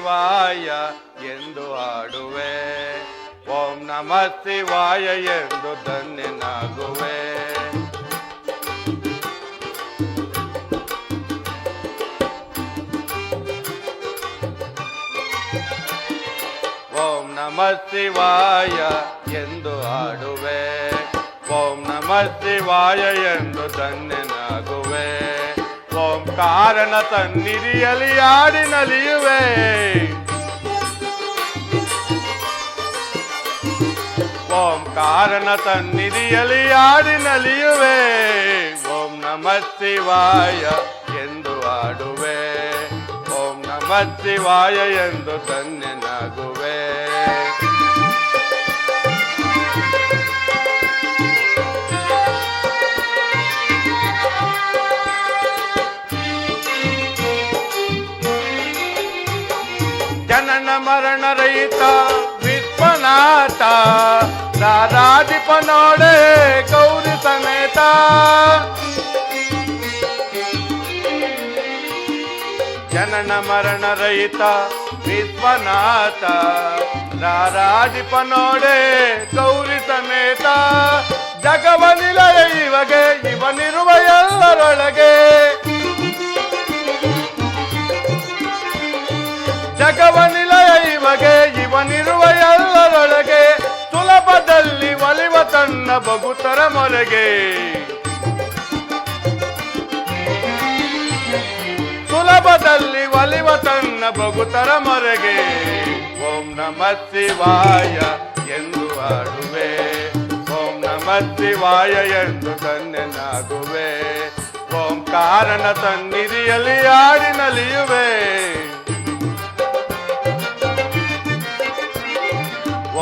ಶಿವಾಯ ಎಂದು ಹಾಡುವೆ. ಓಂ ನಮಃ ಶಿವಾಯ ಎಂದು ಧನ್ಯನಾಗುವೆ. ಓಂ ನಮಃ ಶಿವಾಯ ಎಂದು ಹಾಡುವೆ. ಓಂ ನಮಃ ಶಿವಾಯ ಎಂದು ಧನ್ಯನಾಗುವೆ. ಓಂಕಾರನ ಸನ್ನಿಧಿಯಲ್ಲಿ ಆಡಿ ನಲಿಯುವೆ. ಓಂಕಾರನ ಸನ್ನಿಧಿಯಲ್ಲಿ ಆಡಿ ನಲಿಯುವೆ. ಓಂ ನಮಃ ಶಿವಾಯ ಎಂದು ಹಾಡುವೆ. ಓಂ ನಮಃ ಶಿವಾಯ ಎಂದು ಧನ್ಯನಾಗುವೆ. ಜನನ ಮರಣ ರಹಿತ ವಿಶ್ವನಾಥ ರಾರಾಧಿಪ ನೋಡೆ ಗೌರಿ ಸಮೇತ. ಜನನ ಮರಣ ರಹಿತ ವಿಶ್ವನಾಥ ರಾರಾಧಿಪ ನೋಡೆ ಗೌರಿ ಸಮೇತ. ಜಗವ ನಿಲಯ ಇವಗೆ ಇವನಿರುವ ಎಲ್ಲರೊಳಗೆ. ಜಗವ ನಿಲಯ ಇವಗೆ ಇವನಿರುವ ಎಲ್ಲರೊಳಗೆ. ಸುಲಭದಲ್ಲಿ ಒಲಿವ ತನ್ನ ಭಗುತರ ಮೊರೆಗೆ. ಸುಲಭದಲ್ಲಿ ಒಲಿವ ತನ್ನ ಭಗುತರ ಮೊರೆಗೆ. ಓಂ ನಮಃ ಶಿವಾಯ ಎಂದು ಹಾಡುವೆ. ಓಂ ನಮಃ ಶಿವಾಯ ಎಂದು ಧನ್ಯನಾಗುವೆ. ಓಂಕಾರನ ಸನ್ನಿಧಿಯಲ್ಲಿ ಆಡಿ ನಲಿಯುವೆ.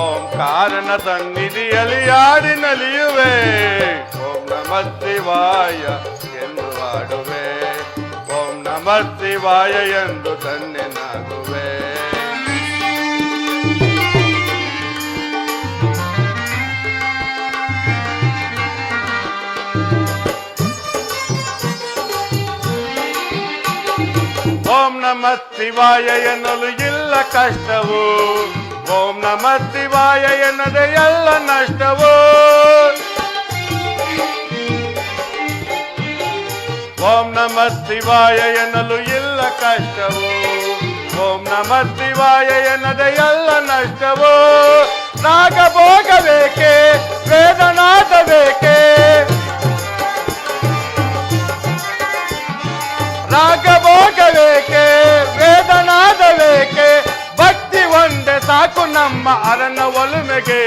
ಓಂಕಾರನ ಸನ್ನಿಧಿಯಲ್ಲಿ ಆಡಿ ನಲಿಯುವೆ. ಓಂ ನಮಃ ಶಿವಾಯ ಎಂದು ಹಾಡುವೆ. ಓಂ ನಮಃ ಶಿವಾಯ ಎಂದು ಧನ್ಯನಾಗುವೆ. ಓಂ ನಮಃ ಶಿವಾಯ ಎನ್ನಲು ಇಲ್ಲ ಕಷ್ಟವು. ಓಂ ನಮಃ ಶಿವಾಯ ಎನ್ನದೆ ಎಲ್ಲ ನಷ್ಟವು. ಓಂ ನಮಃ ಶಿವಾಯ ಎನ್ನಲು ಇಲ್ಲ ಕಷ್ಟವು. ಓಂ ನಮಃ ಶಿವಾಯ ಎನ್ನದೆ ಎಲ್ಲ ನಷ್ಟವು. ರಾಗ ಭೋಗಬೇಕೆ ವೇದನಾದ ಬೇಕೆ. ರಾಗ ಭೋಗಬೇಕೆ ವೇದನಾದ ಬೇಕೆ. ಭಕ್ತಿ ಒಂದೇ ಸಾಕು ನಮ್ಮ ಅರನ ಒಲುಮೆಗೆ.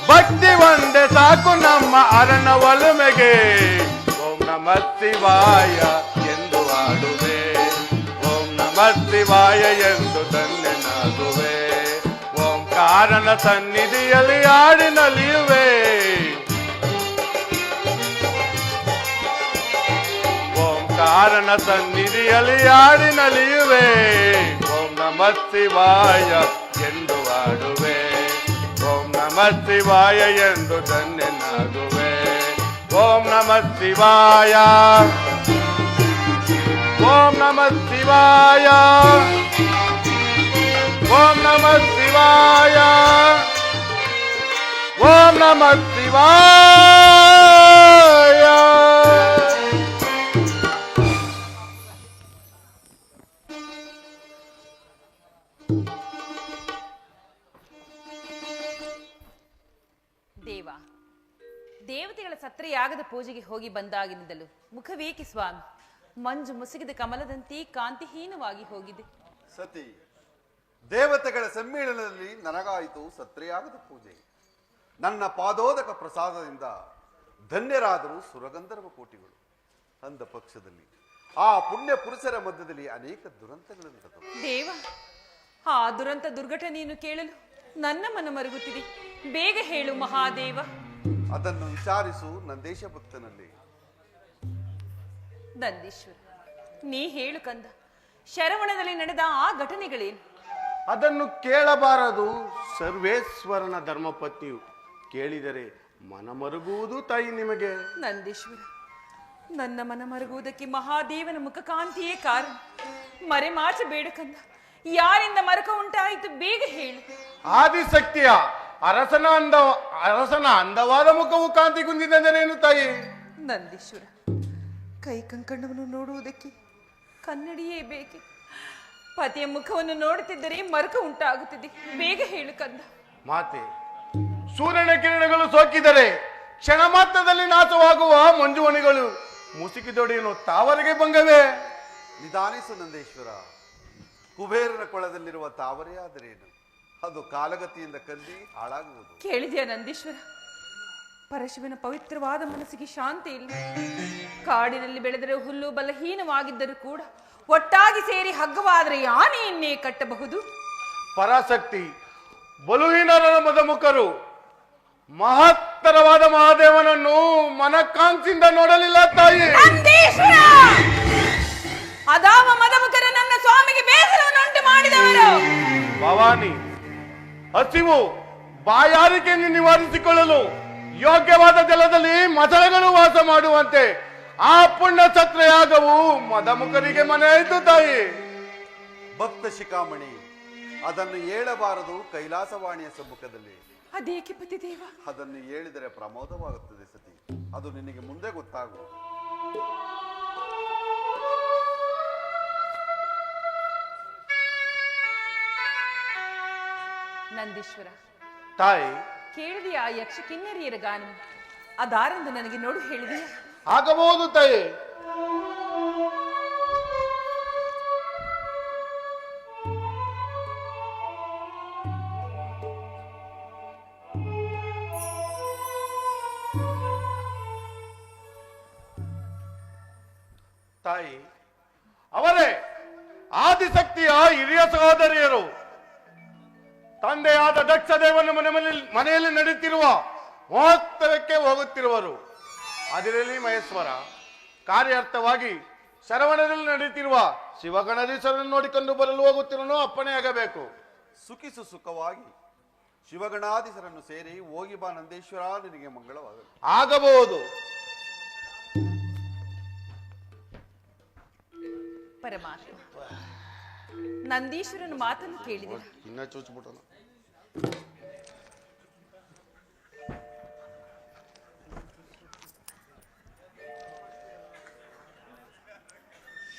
ಭಕ್ತಿ ಒಂದೇ ಸಾಕು ನಮ್ಮ ಅರನ ಒಲುಮೆಗೆ. ಓಂ ನಮಃ ಶಿವಾಯ ಎಂದು ಹಾಡುವೆ. ಓಂ ನಮಃ ಶಿವಾಯ ಎಂದು ಧನ್ಯನಾಗುವೆ. ಓಂಕಾರನ ಸನ್ನಿಧಿಯಲ್ಲಿ ಆಡಿ ನಲಿಯುವೆ. ಓಂಕಾರನ ಸನ್ನಿಧಿಯಲ್ಲಿ ಆಡಿ ನಲಿಯುವೆ. ಓಂ ನಮಃ ಶಿವಾಯ ಎಂದು ಹಾಡುವೆ. ಓಂ ನಮಃ ಶಿವಾಯ ಎಂದು ಧನ್ಯನಾಗುವೆ. ಓಂ ನಮಃ ಶಿವಾಯ. ಓಂ ನಮಃ ಶಿವಾಯ. ಓಂ ನಮಃ ಶಿವಾಯ. ಓಂ ನಮಃ ಶಿವಾಯ. ದೇವ ದೇವತೆಗಳ ಸತ್ರಯಾಗದ ಪೂಜೆಗೆ ಹೋಗಿ ಬಂದಾಗಿನಿಂದಲೂ ಮುಖವೇಕೆ ಸ್ವಾಮಿ ಮಂಜು ಮುಸುಗಿದ ಕಮಲದಂತೆ ಕಾಂತಿಹೀನವಾಗಿ ಹೋಗಿದೆ. ಸತಿ, ದೇವತೆಗಳ ಸಮ್ಮೇಳನದಲ್ಲಿ ನನಗಾಯಿತು ಸತ್ರಯಾಗದ ಪೂಜೆ. ನನ್ನ ಪಾದೋದಕ ಪ್ರಸಾದದಿಂದ ಧನ್ಯರಾದರು ಸುರಗಂಧರ್ವ ಕೋಟಿಗಳು. ಅಂದ ಪಕ್ಷದಲ್ಲಿ ಆ ಪುಣ್ಯ ಪುರುಷರ ಮಧ್ಯದಲ್ಲಿ ಅನೇಕ ದುರಂತಗಳನ್ನು ನಡೆದವು. ದೇವ, ಆ ದುರಂತ ದುರ್ಘಟನೆಯನ್ನು ಕೇಳಲು ನನ್ನ ಮನ ಮರುಗುತ್ತಿದೆ. ಬೇಗ ಹೇಳು ಮಹಾದೇವ. ಅದನ್ನು ವಿಚಾರಿಸು ನಂದೇಶ ಭಕ್ತನಲ್ಲಿ. ನಂದೀಶ್ವರ, ನೀ ಹೇಳು ಕಂದ. ಶರವಣದಲ್ಲಿ ನಡೆದ ಆ ಘಟನೆಗಳೇನು? ಅದನ್ನು ಕೇಳಬಾರದು. ಸರ್ವೇಶ್ವರನ ಧರ್ಮಪತ್ನಿಯು ಕೇಳಿದರೆ ಮನಮರುಗುವುದು ತಾಯಿ ನಿಮಗೆ. ನಂದೀಶ್ವರ, ನನ್ನ ಮನ ಮರುಗುವುದಕ್ಕೆ ಮಹಾದೇವನ ಮುಖಕಾಂತಿಯೇ ಕಾರಣ. ಮರೆಮಾಚ ಬೇಡಕಂದ, ಯಾರಿಂದ ಮರಕ ಉಂಟಾಯಿತು ಬೇಗ ಹೇಳು. ಆದಿಶಕ್ತಿಯ ಅರಸನ ಅಂದವಾದ ಮುಖವು ಕಾಂತಿಗುಂದಿದೆಂದರೇನು ತಾಯಿ? ನಂದೀಶ್ವರ, ಕೈ ಕಂಕಣವನ್ನು ನೋಡುವುದಕ್ಕೆ ಕನ್ನಡಿಯೇ ಬೇಕೆ. ಪತಿಯ ಮುಖವನ್ನು ನೋಡುತ್ತಿದ್ದರೆ ಮರಕ ಉಂಟಾಗುತ್ತಿದೆ, ಬೇಗ ಹೇಳು ಕಂದ. ಮಾತೆ, ಸೂರ್ಯನ ಕಿರಣಗಳು ಸೋಕಿದರೆ ಕ್ಷಣ ಮಾತ್ರದಲ್ಲಿ ನಾಶವಾಗುವ ಮಂಜುವಣಿಗಳು ಮುಸುಕಿದೊಡೆಯನು ತಾವರೆಗೆ ಭಂಗವೇ? ನಿಧಾನಿಸು ನಂದೇಶ್ವರ. ಕುಬೇರನ ಕೊಳದಲ್ಲಿರುವ ತಾವರೆ ಆದರೇನು, ಅದು ಕಾಲಗತಿಯಿಂದ ಕಂದಿ ಹಾಳಾಗುವುದು. ಕೇಳಿದೆಯಾ ನಂದೀಶ್ವರ? ಪರಶಿವನ ಪವಿತ್ರವಾದ ಮನಸ್ಸಿಗೆ ಶಾಂತಿ ಇಲ್ಲ. ಕಾಡಿನಲ್ಲಿ ಬೆಳೆದರೆ ಹುಲ್ಲು ಬಲಹೀನವಾಗಿದ್ದರೂ ಕೂಡ ಒಟ್ಟಾಗಿ ಸೇರಿ ಹಗ್ಗವಾದರೆ ಆನೆಯನ್ನೇ ಕಟ್ಟಬಹುದು. ಪರಾಶಕ್ತಿ ಬಲುಹೀನರ ಮದಮುಖರು ಮಹತ್ತರವಾದ ಮಹಾದೇವನನ್ನು ಮನಕಾಂಕ್ಷಿಯಿಂದ ನೋಡಲಿಲ್ಲ ತಾಯಿ. ನಂದೀಶ್ವರ, ಅದಾವ ಮದಮುಖರು ನನ್ನ ಸ್ವಾಮಿಗೆ ಬೇಸರವನ್ನುಂಟು ಮಾಡಿದವರು. ಭವಾನಿ, ಹಸಿವು ಬಾಯಾರಿಕೆಯನ್ನು ನಿವಾರಿಸಿಕೊಳ್ಳಲು ಯೋಗ್ಯವಾದ ಜಲದಲ್ಲಿ ಮಸಳೆಗಳು ವಾಸ ಮಾಡುವಂತೆ ಆ ಪುಣ್ಯ ಛತ್ರಯಾಗವು ಮದಮುಖರಿಗೆ ಮನೆಯಾಯಿತು ತಾಯಿ. ಭಕ್ತ ಶಿಖಾಮಣಿ, ಅದನ್ನು ಏಳಬಾರದು ಕೈಲಾಸವಾಣಿಯ ಸಮ್ಮುಖದಲ್ಲಿ. ಅದೇಕೆ ಪತಿದೇವ? ಅದನ್ನು ಹೇಳಿದರೆ ಪ್ರಮೋದವಾಗುತ್ತದೆ ಸತಿ. ಅದು ನಿನಗೆ ಮುಂದೆ ಗೊತ್ತಾಗು. ನಂದೀಶ್ವರ, ತಾಯಿ, ಕೇಳಿದೆಯಾ ಯಕ್ಷ ಕಿನ್ನರಿಯರ ಗಾನ? ಅದಾರೆಂದು ನನಗೆ ನೋಡು ಹೇಳಿದೆಯಾ? ಆಗಬಹುದು ತಾಯಿ. ತಾಯಿ, ಅವರೇ ಆದಿಶಕ್ತಿಯ ಹಿರಿಯ ಸಹೋದರಿಯರು. ತಂದೆಯಾದ ದಕ್ಷದೇವನ ಮನೆಯಲ್ಲಿ ನಡೆಯುತ್ತಿರುವ ಮಹೋತ್ಸವಕ್ಕೆ ಹೋಗುತ್ತಿರುವರು. ಅದರಲ್ಲಿ ಮಹೇಶ್ವರ ಕಾರ್ಯಾರ್ಥವಾಗಿ ಶರವಣದಲ್ಲಿ ನಡೆಯುತ್ತಿರುವ ಶಿವಗಣೇಶ್ವರನ್ನು ನೋಡಿಕೊಂಡು ಬರಲು ಹೋಗುತ್ತಿರನು ಅಪ್ಪಣೆಯಾಗಬೇಕು. ಸುಖಿಸು ಸುಖವಾಗಿ ಶಿವಗಣಾಧೀಶರನ್ನು ಸೇರಿ ಹೋಗಿ ಬಾ ನಂದೇಶ್ವರ, ನಿನಗೆ ಮಂಗಳವಾಗಲಿ. ಆಗಬಹುದು. ಪರಮಾತ್ಮ, ನಂದೀಶ್ವರನ ಮಾತನ್ನು ಕೇಳಿದೆ. ಇನ್ನ ಚೂಚ್ಬಿಟ್ಟನು.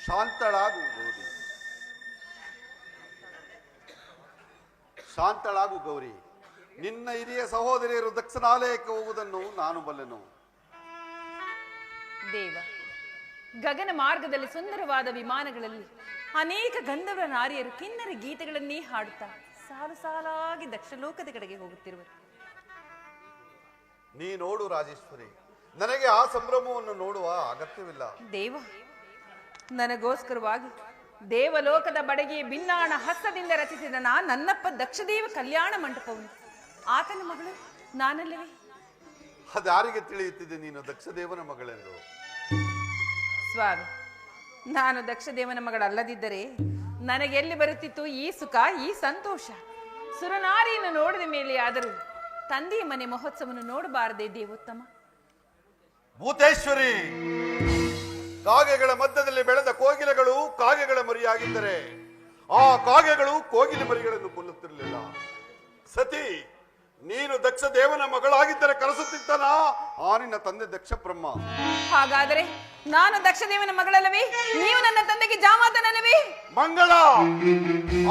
ಶಾಂತಳಾಗು ಗೌರಿ, ಶಾಂತಳಾಗು ಗೌರಿ. ನಿನ್ನ ಹಿರಿಯ ಸಹೋದರಿಯರು ದಕ್ಷಿಣಾಲಯಕ್ಕೆ ಹೋಗುವುದನ್ನು ನಾನು ಬಲ್ಲೆನು. ದೇವ, ಗಗನ ಮಾರ್ಗದಲ್ಲಿ ಸುಂದರವಾದ ವಿಮಾನಗಳಲ್ಲಿ ಅನೇಕ ಗಂಧರ್ವ ನಾರಿಯರು ಕಿನ್ನರ ಗೀತೆಗಳನ್ನೇ ಹಾಡುತ್ತಾ ಸಾಲು ಸಾಲಾಗಿ ದಕ್ಷಲೋಕದ ಕಡೆಗೆ ಹೋಗುತ್ತಿರುವರು. ನೀ ನೋಡು ರಾಜೇಶ್ವರಿ, ನನಗೆ ಆ ಸಂಭ್ರಮವನ್ನು ನೋಡುವ ಅಗತ್ಯವಿಲ್ಲ. ದೇವ, ನನಗೋಸ್ಕರವಾಗಿ ದೇವಲೋಕದ ಬಡಗಿಯ ಭಿನ್ನಾಣ ಹಸ್ತದಿಂದ ರಚಿಸಿದ ನನ್ನಪ್ಪ ದಕ್ಷದೇವ ಕಲ್ಯಾಣ ಮಂಟಪವನ್ನು ಆತನ ಮಗಳು ನಾನಲ್ಲವೇ? ಅದ್ಯಾರಿಗೆ ತಿಳಿಯುತ್ತಿದೆ ನೀನು ದಕ್ಷದೇವನ ಮಗಳೆಂದು? ಸ್ವಾಮಿ, ನಾನು ದಕ್ಷದೇವನ ಮಗಳಲ್ಲದಿದ್ದರೆ ನನಗೆಲ್ಲಿ ಬರುತ್ತಿತ್ತು ಈ ಸುಖ, ಈ ಸಂತೋಷ? ಸುರನಾರಿಯನ್ನು ನೋಡಿದ ಮೇಲೆ ಆದರೂ ತಂದೆಯ ಮನೆ ಮಹೋತ್ಸವವನ್ನು ನೋಡಬಾರದೆ ದೇವೋತ್ತಮ? ಭೂತೇಶ್ವರಿ, ಕಾಗೆಗಳ ಮಧ್ಯದಲ್ಲಿ ಬೆಳೆದ ಕೋಗಿಲೆಗಳು ಕಾಗೆಗಳ ಮರಿಯಾಗಿದ್ದರೆ ಆ ಕಾಗೆಗಳು ಕೋಗಿಲೆ ಮರಿಗಳನ್ನು ಕೊಲ್ಲುತ್ತಿರಲಿಲ್ಲ. ಸತಿ, ನೀನು ದಕ್ಷ ದೇವನ ಮಗಳಾಗಿದ್ದರೆ ಕರೆಸುತ್ತಿದ್ದನ ಆ ನಿನ್ನ ತಂದೆ ದಕ್ಷ ಬ್ರಹ್ಮ. ಹಾಗಾದರೆ ನಾನು ದಕ್ಷದೇವನ ಮಗಳಲ್ಲವೇ? ನೀವು ನನ್ನ ತಂದೆಗೆ ಜಾಮಾತನಲ್ಲವೇ? ಮಂಗಳ,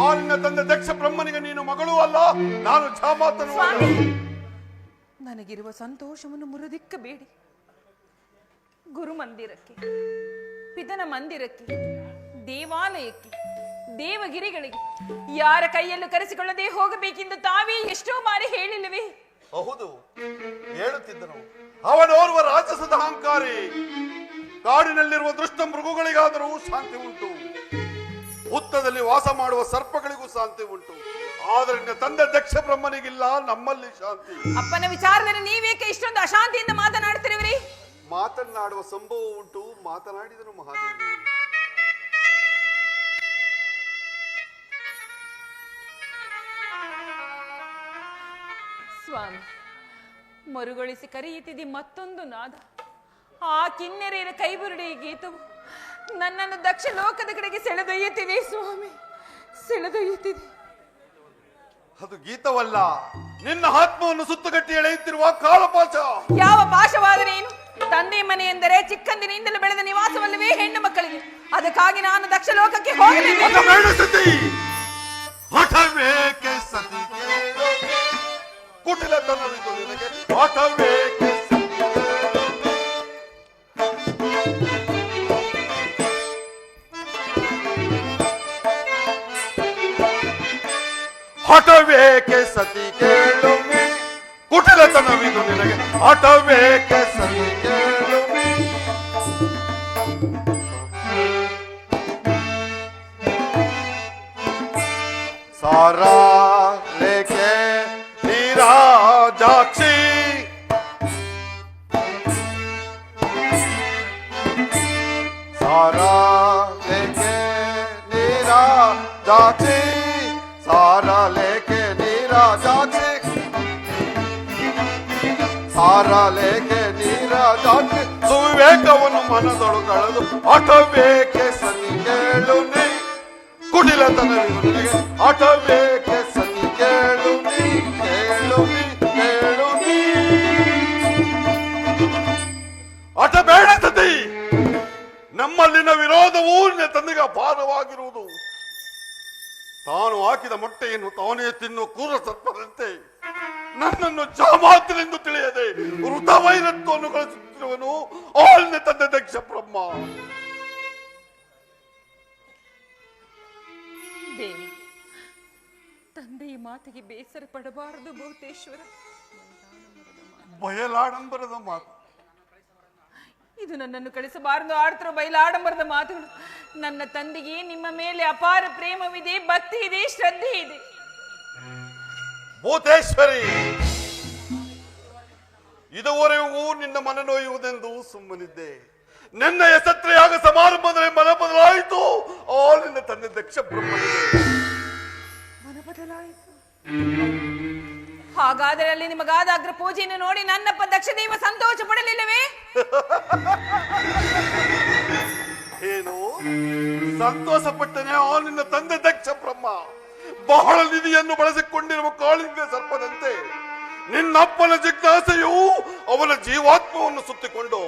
ಆ ನಿನ್ನ ತಂದೆ ದಕ್ಷ ಬ್ರಹ್ಮನಿಗೆ ನೀನು ಮಗಳೂ ಅಲ್ಲ, ನಾನು ಜಾಮಾತನೂ ಅಲ್ಲ. ನನಗಿರುವ ಸಂತೋಷವನ್ನು ಮುರಿದಿಕ್ಕಬೇಡಿ. ಗುರು ಮಂದಿರಕ್ಕೆ, ಪಿತನ ಮಂದಿರಕ್ಕೆ, ದೇವಾಲಯಕ್ಕೆ, ದೇವಗಿರಿಗಳಿಗೆ ಯಾರ ಕೈಯಲ್ಲೂ ಕರೆಸಿಕೊಳ್ಳದೆ ಹೋಗಬೇಕೆಂದು ತಾವೇ ಎಷ್ಟೋ ಬಾರಿ ಹೇಳಿಲ್ಲವೇ? ಹೌದು, ಹೇಳುತ್ತಿದ್ದನು. ಅವನೋರ್ವ ರಾಜಸದ ಅಹಂಕಾರಿ. ಕಾಡಿನಲ್ಲಿರುವ ದುಷ್ಟ ಮೃಗಗಳಿಗಾದರೂ ಶಾಂತಿ ಉಂಟು, ಹುತ್ತದಲ್ಲಿ ವಾಸ ಮಾಡುವ ಸರ್ಪಗಳಿಗೂ ಶಾಂತಿ ಉಂಟು. ಆದರೆ ತಂದೆ ದಕ್ಷ ಬ್ರಹ್ಮನಿಗಿಲ್ಲ ನಮ್ಮಲ್ಲಿ ಶಾಂತಿ. ಅಪ್ಪನ ವಿಚಾರದಲ್ಲಿ ನೀವೇಕೆ ಇಷ್ಟೊಂದು ಅಶಾಂತಿಯಿಂದ ಮಾತನಾಡ್ತಿರುವಿರಿ? ಮಾತನಾಡುವ ಸಂಭವ ಉಂಟು, ಮಾತನಾಡಿದನು ಮಹಾದೇವಿ. ಸ್ವಾಮಿ, ಮರುಗೊಳಿಸಿ ಕರೆಯುತ್ತಿದ್ದಿ ಮತ್ತೊಂದು ನಾದ. ಆ ಕಿನ್ನೆರೆಯರ ಕೈಬುರುಡಿ ಗೀತವು ನನ್ನನ್ನು ದಕ್ಷ ಲೋಕದ ಕಡೆಗೆ ಸೆಳೆದೊಯ್ಯುತ್ತಿದೆ ಸ್ವಾಮಿ, ಸೆಳೆದೊಯ್ಯುತ್ತಿದೆ. ಅದು ಗೀತವಲ್ಲ, ನಿನ್ನ ಆತ್ಮವನ್ನು ಸುತ್ತುಗಟ್ಟಿ ಎಳೆಯುತ್ತಿರುವ ಕಾಳಪಾಶ. ಯಾವ ಪಾಶವಾದರೇನು? ತಂದೆ ಮನೆ ಎಂದರೆ ಚಿಕ್ಕಂದಿನಿಂದಲೂ ಬೆಳೆದ ನಿವಾಸವಲ್ಲವೇ ಹೆಣ್ಣು ಮಕ್ಕಳಿಗೆ. ಅದಕ್ಕಾಗಿ ನಾನು ದಕ್ಷ ಲೋಕಕ್ಕೆ ಹೋಗಲೇಬೇಕು. ಕುಟಿಲತನವಿದು ನಿನಗೆ, ಹಠವೇಕೆ ಹಠವೇಕೆ ಸತಿ ಕೇಳುವೆ, ಕುಟಿಲತನವಿದು ನಿನಗೆ, ಹಠವೇಕೆ ಸತಿ ಕೇಳುವೆ. ಸಾರಾ ಲೇಕೆ ನೀರಾಜಾಕ್ಷಿ, ಸಾರಾ ಲೇಕೆ ನೀರಾಜಾಕ್ಷಿ, ಸಾರಾ ಲೇಕೆ ನೀರಾಜಾಕ್ಷಿ, ಸಾರಾ ಲೇಕೆ ನೀರಾಜಾಕ್ಷಿ. ಸುವಿವೇಕವನ್ನು ಮನದೊಳಗಳೆದು ಹಠವೇಕೆ ಸತಿ ಕೇಳು ನೀ, ಕುಟಿಲತನವಿದು ನಿನಗೆ, ಹಠವೇಕೆ ಸತಿ ಕೇಳು ನೀ, ಕೇಳು ನೀ, ಕೇಳು ನೀ. ಹಠ ಬೇಡ ಸತಿ. ನಮ್ಮಲ್ಲಿನ ವಿರೋಧವೂ ನಿನ್ನ ತಂದೆಗೆ ಅಪಾರವಾಗಿರುವುದು. ತಾನು ಹಾಕಿದ ಮೊಟ್ಟೆಯನ್ನು ತಾನೇ ತಿನ್ನುವ ಕ್ರೂರ ಸರ್ಪದಂತೆ ನನ್ನನ್ನು ಜಾಮಾತನೆಂದು ತಿಳಿಯದೆ ವೃತ ವೈರತ್ವವನ್ನು ಗಳಿಸುತ್ತಿರುವನು ಅವನ ತಂದೆ ದಕ್ಷ ಬ್ರಹ್ಮ. ದೇವ, ತಂದೆಯ ಮಾತಿಗೆ ಬೇಸರ ಪಡಬಾರದು ಭೂತೇಶ್ವರ. ಬಯಲಾಡಂಬರದ ಮಾತು ಇದು ನನ್ನನ್ನು ಕಳಿಸಬಾರದು ಆಡ್ತಿರೋ ಬಯಲಾಡಂಬರದ ಮಾತುಗಳು. ನನ್ನ ತಂದೆಗೆ ನಿಮ್ಮ ಮೇಲೆ ಅಪಾರ ಪ್ರೇಮವಿದೆ, ಭಕ್ತಿ ಇದೆ, ಶ್ರದ್ಧೆ ಇದೆ. ಭೂತೇಶ್ವರಿ, ಇದುವರೆಗೂ ನಿನ್ನ ಮನನೊಯ್ಯುವುದೆಂದು ಸುಮ್ಮನಿದ್ದೆ. ನಿನ್ನೆಯ ಸತ್ರೆಯಾಗ ಸಮಾರಂಭದಲ್ಲಿ ಮನ ಬದಲಾಯಿತು. ಆ ನಿನ್ನ ತಂದೆ ದಕ್ಷ ಬ್ರಹ್ಮನಿಗೆ ಮನ ಬದಲಾಯಿತು. ಹಾಗಾದರೆ ಅಲ್ಲಿ ನಿಮಗಾದ ಅಗ್ರ ಪೂಜೆಯನ್ನು ನೋಡಿ ನನ್ನಪ್ಪ ದಕ್ಷದೇವ ಸಂತೋಷ ಪಡಲಿಲ್ಲವೇ? ಏನು ಸಂತೋಷ ಪಟ್ಟನೆ ಆ ನಿನ್ನ ತಂದೆ ದಕ್ಷ ಬ್ರಹ್ಮ ಬಹಳ ನಿಧಿಯನ್ನು ಬಳಸಿಕೊಂಡಿರುವ ಕಾಳಿಂಗ ಸರ್ಪದಂತೆ ನಿನ್ನಪ್ಪನ ಜಿಜ್ಞಾಸೆಯು ಅವನ ಜೀವಾತ್ಮವನ್ನು ಸುತ್ತಿಕೊಂಡು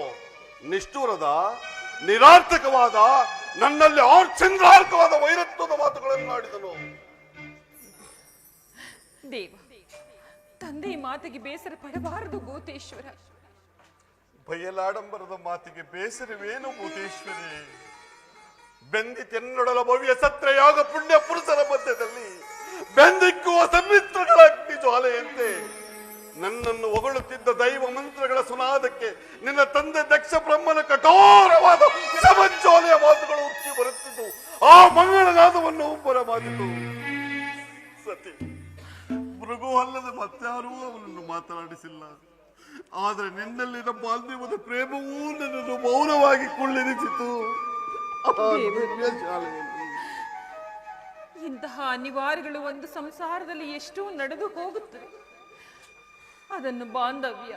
ನಿಷ್ಠೂರದ ನಿರಾರ್ಥಕವಾದ ನನ್ನಲ್ಲಿ ಚಂದ್ರಾರ್ಕವಾದ ವೈರತ್ವದ ಮಾತುಗಳನ್ನು ಆಡಿದನು. ದೇವ, ತಂದೆಯ ಮಾತಿಗೆ ಬೇಸರ ಪಡಬಾರದು ಭೂತೇಶ್ವರ. ಬಯಲಾಡಂಬರದ ಮಾತಿಗೆ ಬೇಸರವೇನು ಭೂತೇಶ್ವರಿ? ಬೆಂದಿತೆನ್ನೊಡಲ ಭವ್ಯ ಸತ್ರೆಯಾಗ ಪುಣ್ಯ ಪುರುಷರ ಮಧ್ಯದಲ್ಲಿ ಬೆಂದಿಕ್ಕುವ ಸಮಿತ್ರಗಳ ಅಗ್ನಿ ಜ್ವಾಲೆಯಂತೆ ನನ್ನನ್ನು ಹೊಗಳುತ್ತಿದ್ದ ದೈವ ಮಂತ್ರಗಳ ಸುನಾದಕ್ಕೆ ನಿನ್ನ ತಂದೆ ದಕ್ಷ ಬ್ರಹ್ಮನ ಕಠೋರವಾದ ಸಮಜ್ವಾಲೆಯ ಮಾತುಗಳು ಉಕ್ಕಿ ಬರುತ್ತಿದ್ದು ಆ ಮಂಗಳನಾದವನ್ನು ಬರಮಾದಿತು. ಸತಿ, ಮೃಗು ಅಲ್ಲದೆ ಮತ್ತಾರೂ ಅವನನ್ನು ಮಾತನಾಡಿಸಿಲ್ಲ. ಆದರೆ ನಿನ್ನಲ್ಲಿನ ಬಾಲ್ಯವಾದ ಪ್ರೇಮವೂ ನನ್ನನ್ನು ಮೌನವಾಗಿ ಕುಳ್ಳಿರಿಸಿತು. ಇಂತಹ ಅನಿವಾರ್ಯಗಳು ಒಂದು ಸಂಸಾರದಲ್ಲಿ ಎಷ್ಟೋ ನಡೆದು ಹೋಗುತ್ತದೆ. ಅದನ್ನು ಬಾಂಧವ್ಯ,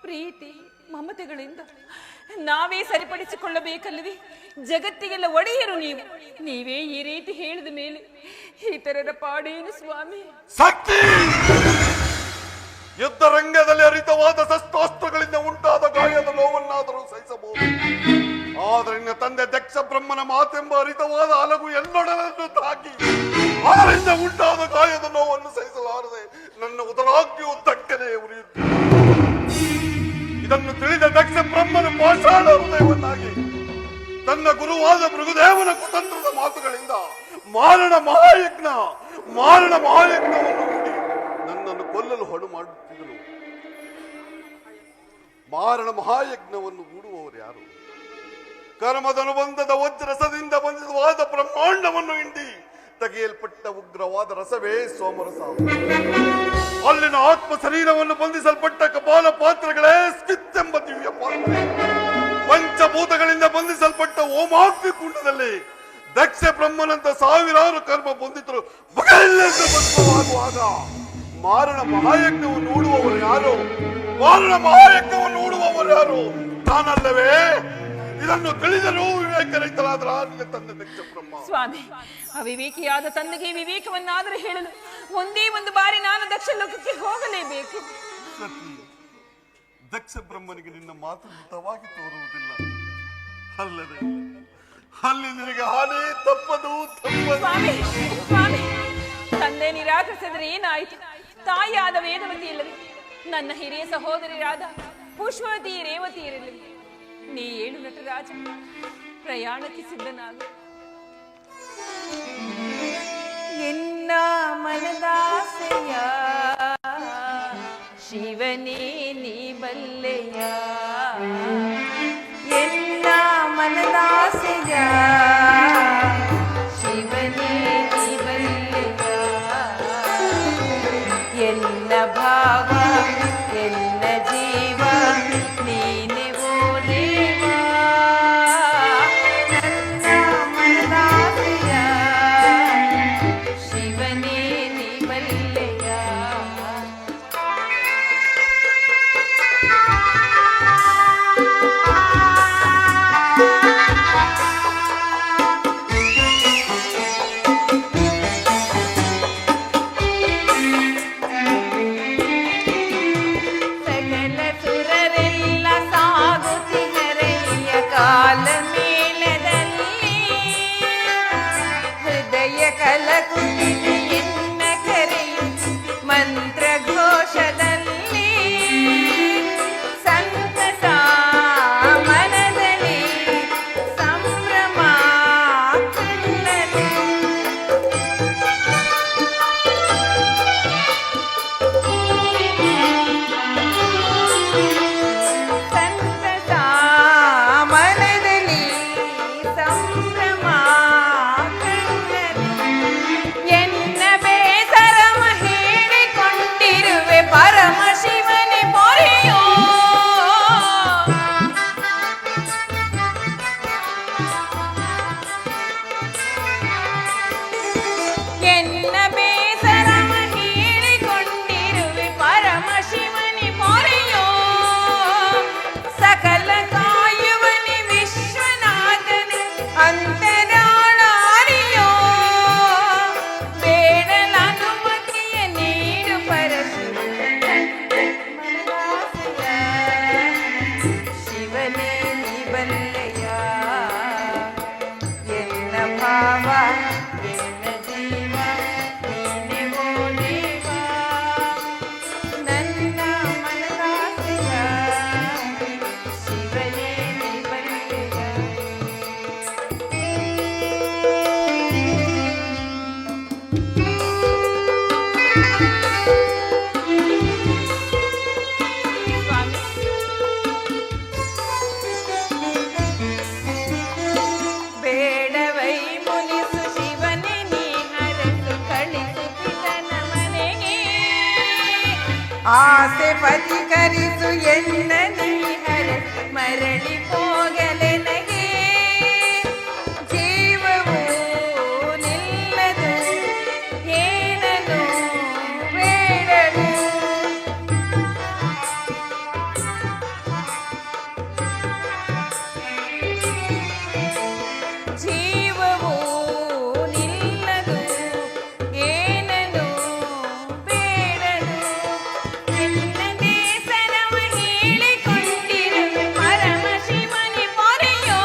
ಪ್ರೀತಿ, ಮಮತೆಗಳಿಂದ ನಾವೇ ಸರಿಪಡಿಸಿಕೊಳ್ಳಬೇಕಲ್ಲವೇ? ಜಗತ್ತಿಗೆಲ್ಲ ಒಡೆಯರು ನೀವು. ನೀವೇ ಈ ರೀತಿ ಹೇಳಿದ ಮೇಲೆ ಇತರರ ಪಾಡೇನು ಸ್ವಾಮಿ? ಶಕ್ತಿ ಯುದ್ಧ ರಂಗದಲ್ಲಿ ಹರಿತವಾದ ಶಸ್ತ್ರಾಸ್ತ್ರಗಳಿಂದ ಉಂಟಾದ ಗಾಯದ ನೋವನ್ನಾದರೂ ಸಹಿಸಬಹುದು. ಆದರೆ ನಿನ್ನ ತಂದೆ ದಕ್ಷ ಬ್ರಹ್ಮನ ಮಾತೆಂಬ ಹರಿತವಾದ ಅಲಗು ಎಲ್ಲೊಡಲನ್ನು ತಾಕಿ ಅದರಿಂದ ಉಂಟಾದ ಗಾಯದ ನೋವನ್ನು ಸಹಿಸಲಾರದೆ ನನ್ನ ಉದರಾಗ್ನಿಯು ತಕ್ಕನೆ ಉರಿಯುತ್ತಿದೆ. ಇದನ್ನು ತಿಳಿದ ದಕ್ಷ ಬ್ರಹ್ಮನ ಪಾಷಾಣ ಹೃದಯವನ್ನಾಗಿ ತನ್ನ ಗುರುವಾದ ಮೃಗದೇವನ ಕುತಂತ್ರದ ಮಾತುಗಳಿಂದ ಮಾರಣ ಮಹಾಯಜ್ಞವನ್ನು ಹೂಡಿ ನನ್ನನ್ನು ಕೊಲ್ಲಲು ಹೊಣು ಮಾಡುತ್ತಿದ್ದನು. ಮಾರಣ ಮಹಾಯಜ್ಞವನ್ನು ಹೂಡುವವರು ಯಾರು? ಕರ್ಮದ ಅನುಬಂಧದ ವಜ್ರಸದಿಂದ ಬಂದಿದವಾದ ಬ್ರಹ್ಮಾಂಡವನ್ನು ಹಿಂಡಿ ತೆಗೆಯಲ್ಪಟ್ಟ ಉಗ್ರವಾದ ರಸವೇ ಸೋಮರಸ. ಅಲ್ಲಿನ ಆತ್ಮ ಶರೀರವನ್ನು ಬಂಧಿಸಲ್ಪಟ್ಟ ಕಪಾಲ ಪಾತ್ರಗಳೇ ಸ್ಕಿತ್ತೆಂಬ ದಿವ್ಯ ಪಾತ್ರ. ಪಂಚಭೂತಗಳಿಂದ ಬಂಧಿಸಲ್ಪಟ್ಟ ಓಮಾಗ್ನಿ ಕುಂಡದಲ್ಲಿ ದಕ್ಷ ಬ್ರಹ್ಮನಂತ ಸಾವಿರಾರು ಕರ್ಮ ಬಂದಿತರು ಬಗೆಯಿಲ್ಲದೆ ಭಸ್ಮವಾಗುವಾಗ ಮಾರಣ ಮಹಾಯಜ್ಞವನ್ನು ಹೂಡುವವರು ಯಾರು? ಮಾರಣ ಮಹಾಯಜ್ಞವನ್ನು ಹೂಡುವವರು ಯಾರು? ತಾನಲ್ಲವೇ ಇದನ್ನು ತಿಳಿದರೂ ವಿವೇಕರಹಿತರಾದ ನಿನ್ನ ತಂದೆ ದಕ್ಷ ಬ್ರಹ್ಮ. ಸ್ವಾಮಿ, ಅವಿವೇಕಿಯಾದ ತಂದೆಗೆ ವಿವೇಕವನ್ನಾದರೂ ಹೇಳಲು ಒಂದೇ ಒಂದು ಬಾರಿ ನಾನು ದಕ್ಷ ಲೋಕಕ್ಕೆ ಹೋಗಲೇಬೇಕು. ಸತಿ, ದಕ್ಷ ಬ್ರಹ್ಮನಿಗೆ ನಿನ್ನ ಮಾತು ಹಿತವಾಗಿ ತೋರುವುದಿಲ್ಲ. ಅಲ್ಲದೆ ಅಲ್ಲಿ ನಿನಗೆ ಹಾನಿ ತಪ್ಪದು. ಸ್ವಾಮಿ, ಸ್ವಾಮಿ, ತಂದೆ ನಿರಾಕರಿಸಿದರೆ ಏನಾಯಿತು? ತಾಯಿಯಾದ ವೇದವತಿ ಇಲ್ಲವೇ? ನನ್ನ ಹಿರಿಯ ಸಹೋದರಿಯಾದ ಪುಷ್ಪವತಿ ರೇವತಿ ಇರಲಿ. ನೀ ಏಳು ನಟರಾಜ, ಪ್ರಯಾಣಕ್ಕೆ ಸಿದ್ಧನಾಗು. ಎನ್ನ ಮನದಾಸೆಯ ಶಿವನೇ ನೀ ಬಲ್ಲೆಯ, ಎನ್ನ ಮನದಾಸೆಯ ಶಿವನೇ ನೀ ಬಲ್ಲೆಯ, ಎನ್ನ ಭಾವ ಎನ್ನ ಜೀವ ನೀನೆ ಓ ದೇವ, ನನ್ನ ಮನದಾಸೆಯ ಶಿವನೇ ನೀ ಬಲ್ಲೆಯ. ಸಕಲ ಸುರರೆಲ್ಲ ಸಾಗುತ್ತಿಹರೆಯ ಕಾಲ ಮೇಳದಲ್ಲಿ, ಹೃದಯ ಕಲಕುತ್ತಿದೆ ಎನ್ನ ಕರೆಯು ಮಂತ್ರ ಘೋಷದಲ್ಲಿ, ಸಂತಸ ಮನದಲ್ಲಿ ಸಂಭ್ರಮ ಕಣ್ಣಲ್ಲಿ. ಸಂತಸ ಮನದಲ್ಲಿ ಸಂಭ್ರಮ ಕಣ್ಣಲ್ಲಿ, ಎನ್ನ ಬೇಸರಮ ಹೇಳಿಕೊಂಡಿರುವೆ ಪರಮ ಶಿವನೇ ಮೊರೆಯೋ, ಎನ್ನ ಬೇಸರಮ ಹೇಳಿಕೊಂಡಿರುವೆ ಪರಮ ಶಿವನೇ ಮೊರೆಯೋ, ಸಕಲ ಕಾಯುವನಿ ವಿಶ್ವನಾಥನೆ ಅಂತರಾಳಾರಿಯೋ, ಬೇಡಲನುಮತಿಯ ನೀಡು ಪರಶಿವ ಮನದಾಸೆಯ ಶಿವನೇ ನೀ ಬಲ್ಲೆಯ, ಎನ್ನ ಭಾವ ಎನ್ನ ಜೀವ ನೀನೆ ಓ ದೇವ, ನನ್ನ ಮನದಾಸೆಯ ಶಿವನೇ ನೀ ಬಲ್ಲೆಯ. ಸ್ವಾಮಿ, ಬೇಡವೈ ಮುನಿಸು ಶಿವನೇ ನೀ ಹರಸು ಕಳಿಸು ಪಿತನ ಮನೆಗೆ, ಆಸೆ ಪರಿಕರಿಸು ಎನ್ನ ನೀ ಹರಸು ಮರಳಿ ಹೋಗಲೆನಗೆ, ಜೀವವು ನಿಲ್ಲದು ಏನನು ಬೇಡನು, ಜೀವವು ನಿಲ್ಲದು ಏನನು ಬೇಡನು, ಎನ್ನ ದೇಸರವ ಹೇಳಿಕೊಂಡಿರುವೆ ಪರಮ ಶಿವನೇ ಮೊರೆಯೋ,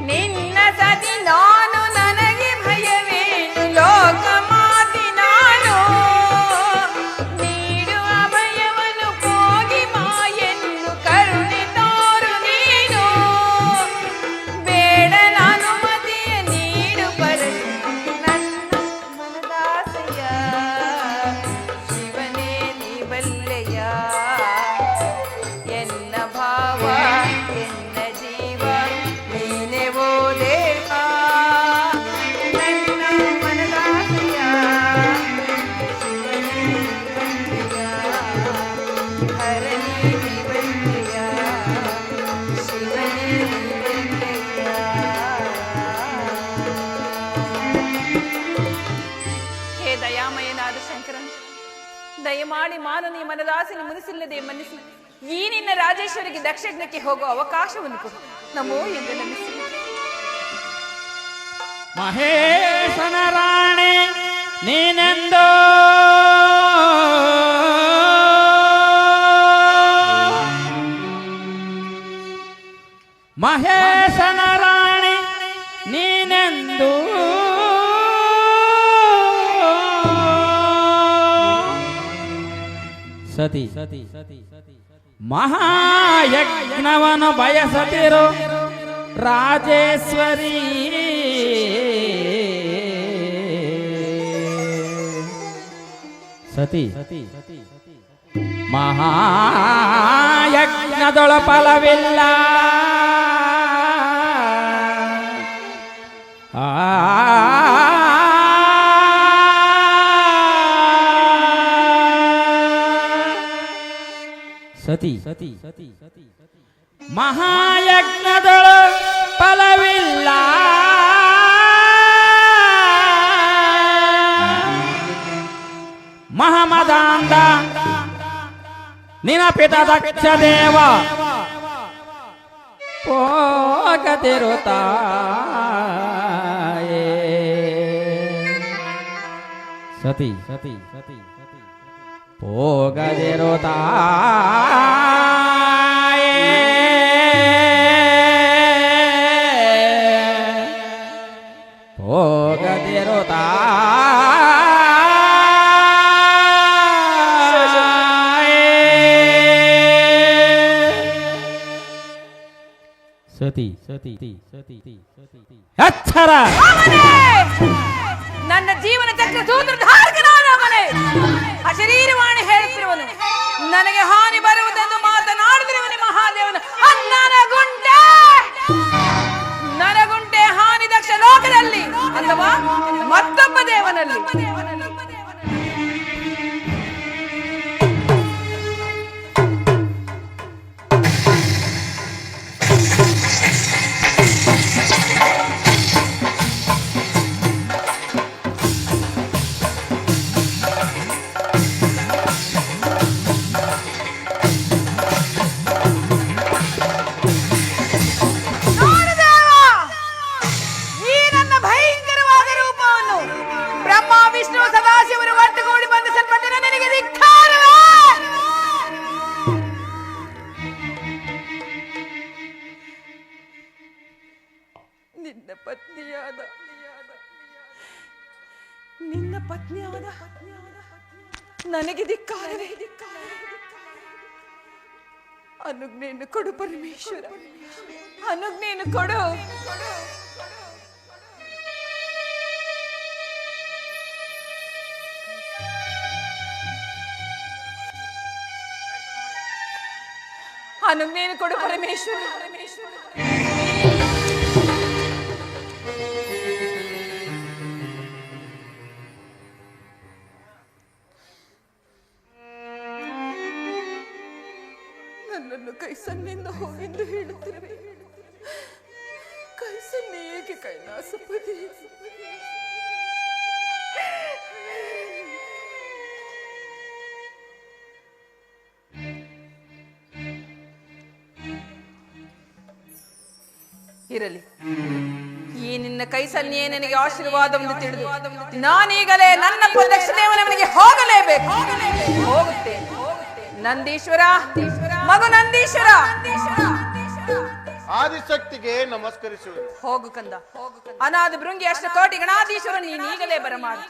ನಿನ್ನ ಸತಿ ನಾನು ನನಗೆ ಭಯವೇನು ಲೋಕ ಮಾತಿ ನಾನು, ನೀಡು ಅಭಯವನ್ನು ಹೋಗಿ ಮಾಯನ್ನು ಕರುಣೆ ತೋರು ನೀನು, ಬೇಡ ನಾನು ಮಾಡಿ ಮಾನನಿ ಮನದಾಸನಿ ಮುನಿಸಿಲ್ಲದೆ ಮನ್ನಿಸಿ ಈ ನಿನ್ನ ರಾಜೇಶ್ವರಿಗೆ ದಕ್ಷಜ್ಞಕ್ಕೆ ಹೋಗುವ ಅವಕಾಶವನ್ನು ಕೊಡು ನಮೋ ಎಂದು ನಮಿಸಿ. ಮಹೇಶನ ರಾಣಿ ನೀನೆಂದೋ ಮಹೇಶನ ರಾಣಿ ನೀನೆಂದು ಸತಿ ಮಹಾಯಜ್ಞವನು ಬಯಸದಿರು ರಾಜೇಶ್ವರಿ ಸತಿ ಮಹಾಯಜ್ಞದೊಳ ಫಲವಿಲ್ಲ ಸತಿ ಮಹಾಯಜ್ಞದೊಳ ಫಲವಿಲ್ಲ ಮಹಮದಾಂದ ನಿನ ಪಿತ ದಕ್ಷ ದೇವ ಹೋಗದಿರುತ್ತಾಯೇ ಸತಿ ಹೋಗದಿರುತ್ತಾಯೇ ಹೋಗದಿರುತ್ತಾ ಸತಿ ಅಚ್ಚರ ನನ್ನ ಜೀವನ ಚಕ್ರ ಸೂತ್ರಧಾರಕನಾದವನೇ ಅಶರೀರವಾಣಿ ಹೇಳುತ್ತಿರುವನು ನನಗೆ ಹಾನಿ ಬರುವುದೆಂದು ಮಾತನಾಡುತ್ತಿರುವನು ಮಹಾದೇವನು ನನಗುಂಟೆ ಹಾನಿ ದಕ್ಷ ಲೋಕದಲ್ಲಿ ಅಥವಾ ಮತ್ತೊಬ್ಬ ದೇವನಲ್ಲಿ. ನಿನ್ನ ಪತ್ನಿಯಾದ ನನಗೆ ಧಿಕ್ಕಾರವೇ. ಅನುಜ್ಞೆಯನ್ನು ಕೊಡು ಪರಮೇಶ್ವರ, ಅನುಜ್ಞೆಯನ್ನು ಕೊಡು. ಅನುಜ್ಞೆಯನ್ನು ಕೊಡು ಪರಮೇಶ್ವರ. ನನ್ನನ್ನು ಕೈಸನ್ನಿಂದ ಹೋಗೆಂದು ಹೇಳುತ್ತಿರುವೆ. ಕೈಸನ್ನೆ ಏಕೆ ಕೈಲಾಸಪತಿ? ಇರಲಿ, ಈ ನಿನ್ನ ಕೈಸನ್ಯೇ ನನಗೆ ಆಶೀರ್ವಾದವನ್ನು ತಿಳಿದು ನಾನೀಗಲೇ ನನ್ನ ದಕ್ಷದೇವನವನಿಗೆ ಹೋಗಲೇಬೇಕು. ಹೋಗುತ್ತೆ ನಂದೀಶ್ವರ, ಮಗು ನಂದೀಶ್ವರ. ಆದಿಶಕ್ತಿಗೆ ನಮಸ್ಕರಿಸುವೆ. ಹೋಗು ಕಂದ, ಅನಾದಿ ಭೃಂಗಿ ಅಷ್ಟ ಕೋಟಿ ಗಣಾಧೀಶ್ವರ ನೀನೀಗಲೇ ಬರಮಾಡಿ.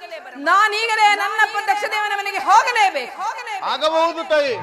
ನಾನೀಗಲೇ ನನ್ನಪ್ಪ ದಕ್ಷದೇವನವನಿಗೆ ಹೋಗಲೇಬೇಕು. ಆಗಬಹುದು ತಾಯಿ.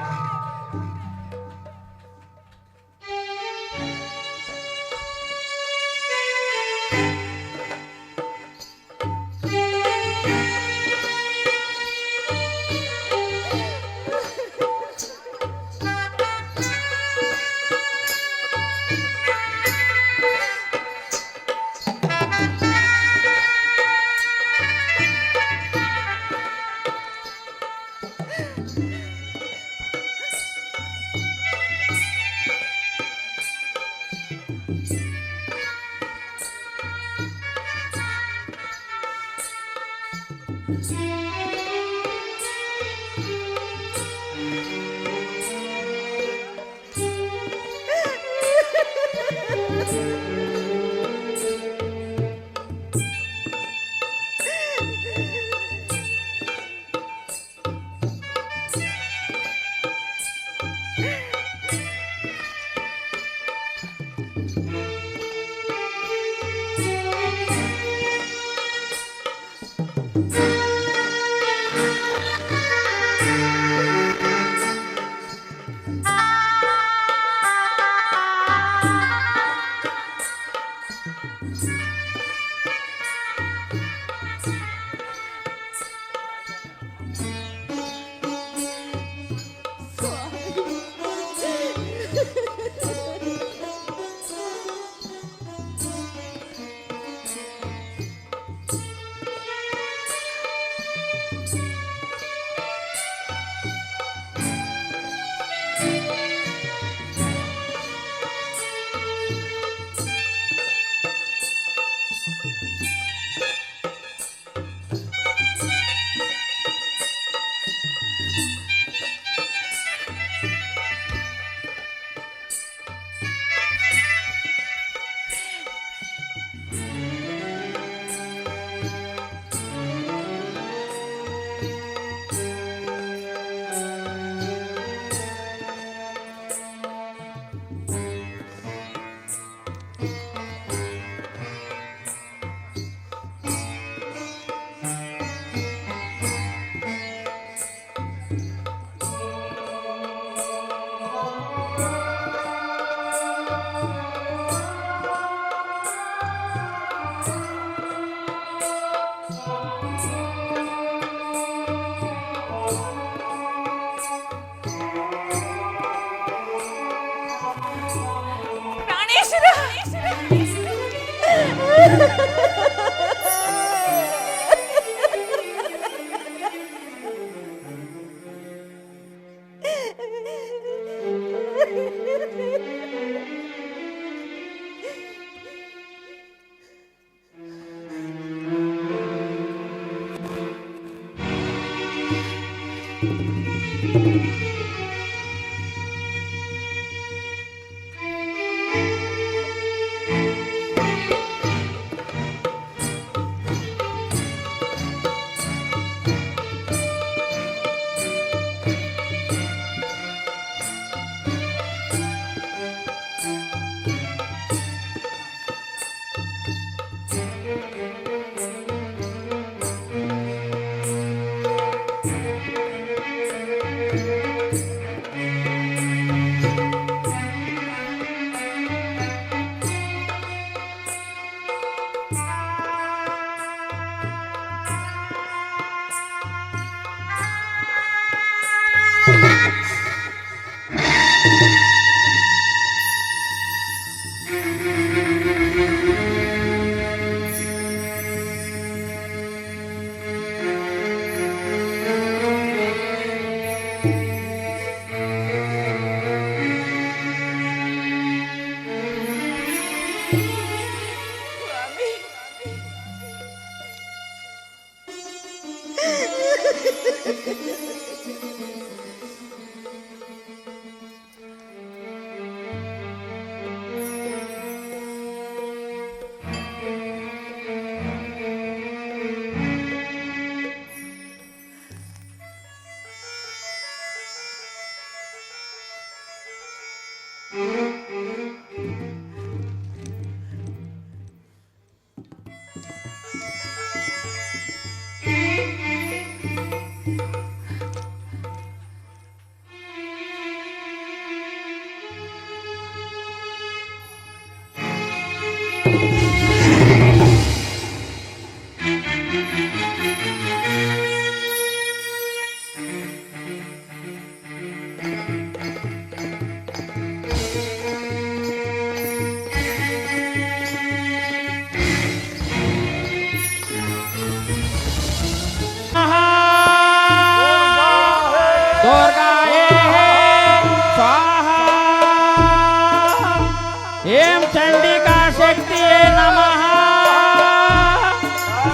ಏಂ ಚಂಡಿಕಾ ಶಕ್ತಿಯೇ ನಮಃ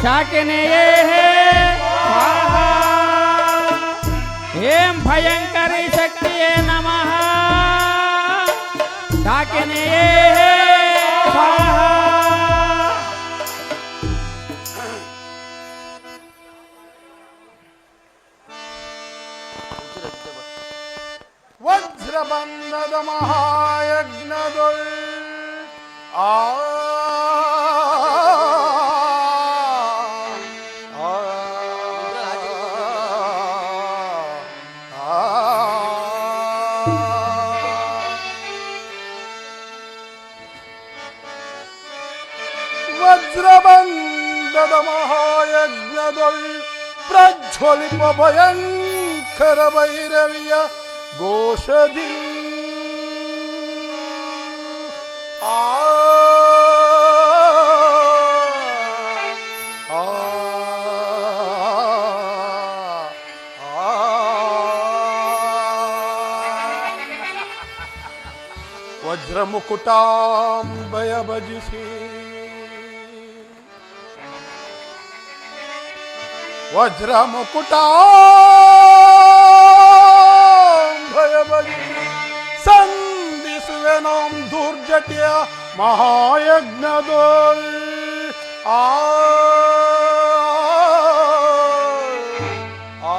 ಶಾಕಿನಿಯೇ ಸ್ವಾಹ ಏಂ ಭಯಂಕರಿ ಶಕ್ತಿಯೇ ನಮಃ ಶಾಕಿನಿಯೇ ಸ್ವಾಹ ವಜ್ರಬಂಧದ ಮಹಾಯಜ್ಞದೊಳ್ ಆ ವಜ್ರಬಂಧದ ಮಹಾಯಜ್ಞದೊಳ್ ಪ್ರಜ್ವಲಿಪ ಭಯಂಕರ ಭೈರವಿಯ ಘೋಷದಿ ಆ ಆ ವಜ್ರಮುಕುಟಾಂಬಯ ಭಜಿಸಿ ವಜ್ರಮುಕುಟಾಂಬಯ ಭಜಿಸಿ ಸಂಧಿಸುವೆನಾಂ ದುರ್ಜಟಿಯ ಮಹಾಯಜ್ಞದೊಳ್ ಆ ಆ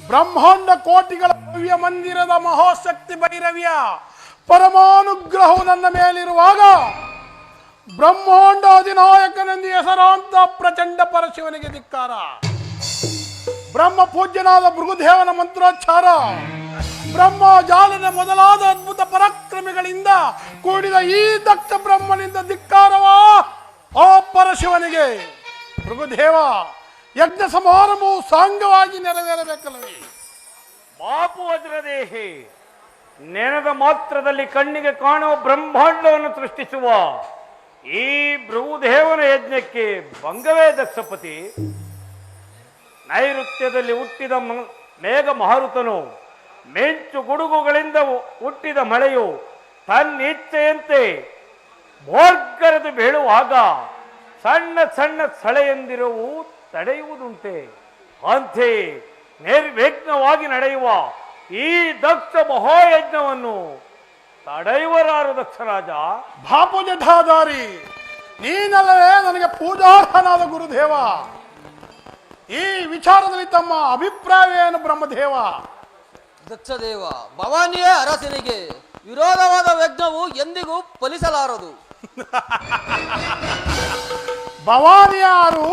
ಬ್ರಹ್ಮಾಂಡ ಕೋಟಿಗಳ ಭವ್ಯ ಮಂದಿರದ ಮಹಾಶಕ್ತಿ ಭೈರವಿಯ ಪರಮಾನುಗ್ರಹವು ನನ್ನ ಮೇಲಿರುವಾಗ ಬ್ರಹ್ಮಾಂಡ ಅಧಿನಾಯಕನೆಂದು ಹೆಸರಾಂತ ಪ್ರಚಂಡ ಪರಶಿವನಿಗೆ ಧಿಕ್ಕಾರ. ಬ್ರಹ್ಮ ಪೂಜ್ಯನಾದ ಭೃಗುದೇವನ ಮಂತ್ರೋಚ್ಚಾರ, ಬ್ರಹ್ಮ ಜಾಲನ ಮೊದಲಾದ ಅದ್ಭುತ ಪರಾಕ್ರಮಿಗಳಿಂದ ಕೂಡಿದ ಈ ದಕ್ಷ ಬ್ರಹ್ಮನಿಂದ ಧಿಕ್ಕಾರವಾ ಆ ಪರಶಿವನಿಗೆ. ಭೃಗುದೇವ, ಯಜ್ಞ ಸಮಾರಂಭವು ಸಾಂಗವಾಗಿ ನೆರವೇರಬೇಕಲ್ಲವೇ? ಪಾಪು ವಜ್ರದೇಹಿ, ನೆನೆದ ಮಾತ್ರದಲ್ಲಿ ಕಣ್ಣಿಗೆ ಕಾಣುವ ಬ್ರಹ್ಮಾಂಡವನ್ನು ಸೃಷ್ಟಿಸುವ ಈ ಭೃಗುದೇವನ ಯಜ್ಞಕ್ಕೆ ಭಂಗವೇ ದಕ್ಷಪತಿ. ನೈಋತ್ಯದಲ್ಲಿ ಹುಟ್ಟಿದ ಮೇಘ ಮಹಾರುತನು, ಮಿಂಚು ಗುಡುಗುಗಳಿಂದ ಹುಟ್ಟಿದ ಮಳೆಯು ತನ್ನಿಚ್ಛೆಯಂತೆ ಭೋರ್ಗರೆದು ಬೀಳುವಾಗ ಸಣ್ಣ ಸಣ್ಣ ಸಳೆಯಂದಿರವು ತಡೆಯುವುದುಂಟೆ. ಅಂತೆಯೇ ನಿರ್ವಿಘ್ನವಾಗಿ ನಡೆಯುವ ಈ ದಕ್ಷ ಮಹಾಯಜ್ಞವನ್ನು ತಡೆಯುವರಾರು ದಕ್ಷರಾಜ. ಬಾಪು ಜಠಾಧಾರಿ, ನೀನಲ್ಲವೇ ನನಗೆ ಪೂಜಾರ್ಹನಾದ ಗುರುದೇವ. ಈ ವಿಚಾರದಲ್ಲಿ ತಮ್ಮ ಅಭಿಪ್ರಾಯವೇನು ಬ್ರಹ್ಮದೇವ? ದಕ್ಷದೇವ, ಭವಾನಿಯೇ ಅರಸನಿಗೆ ವಿರೋಧವಾದ ಯಜ್ಞವು ಎಂದಿಗೂ ಫಲಿಸಲಾರದು. ಭವಾನಿಯಾರು,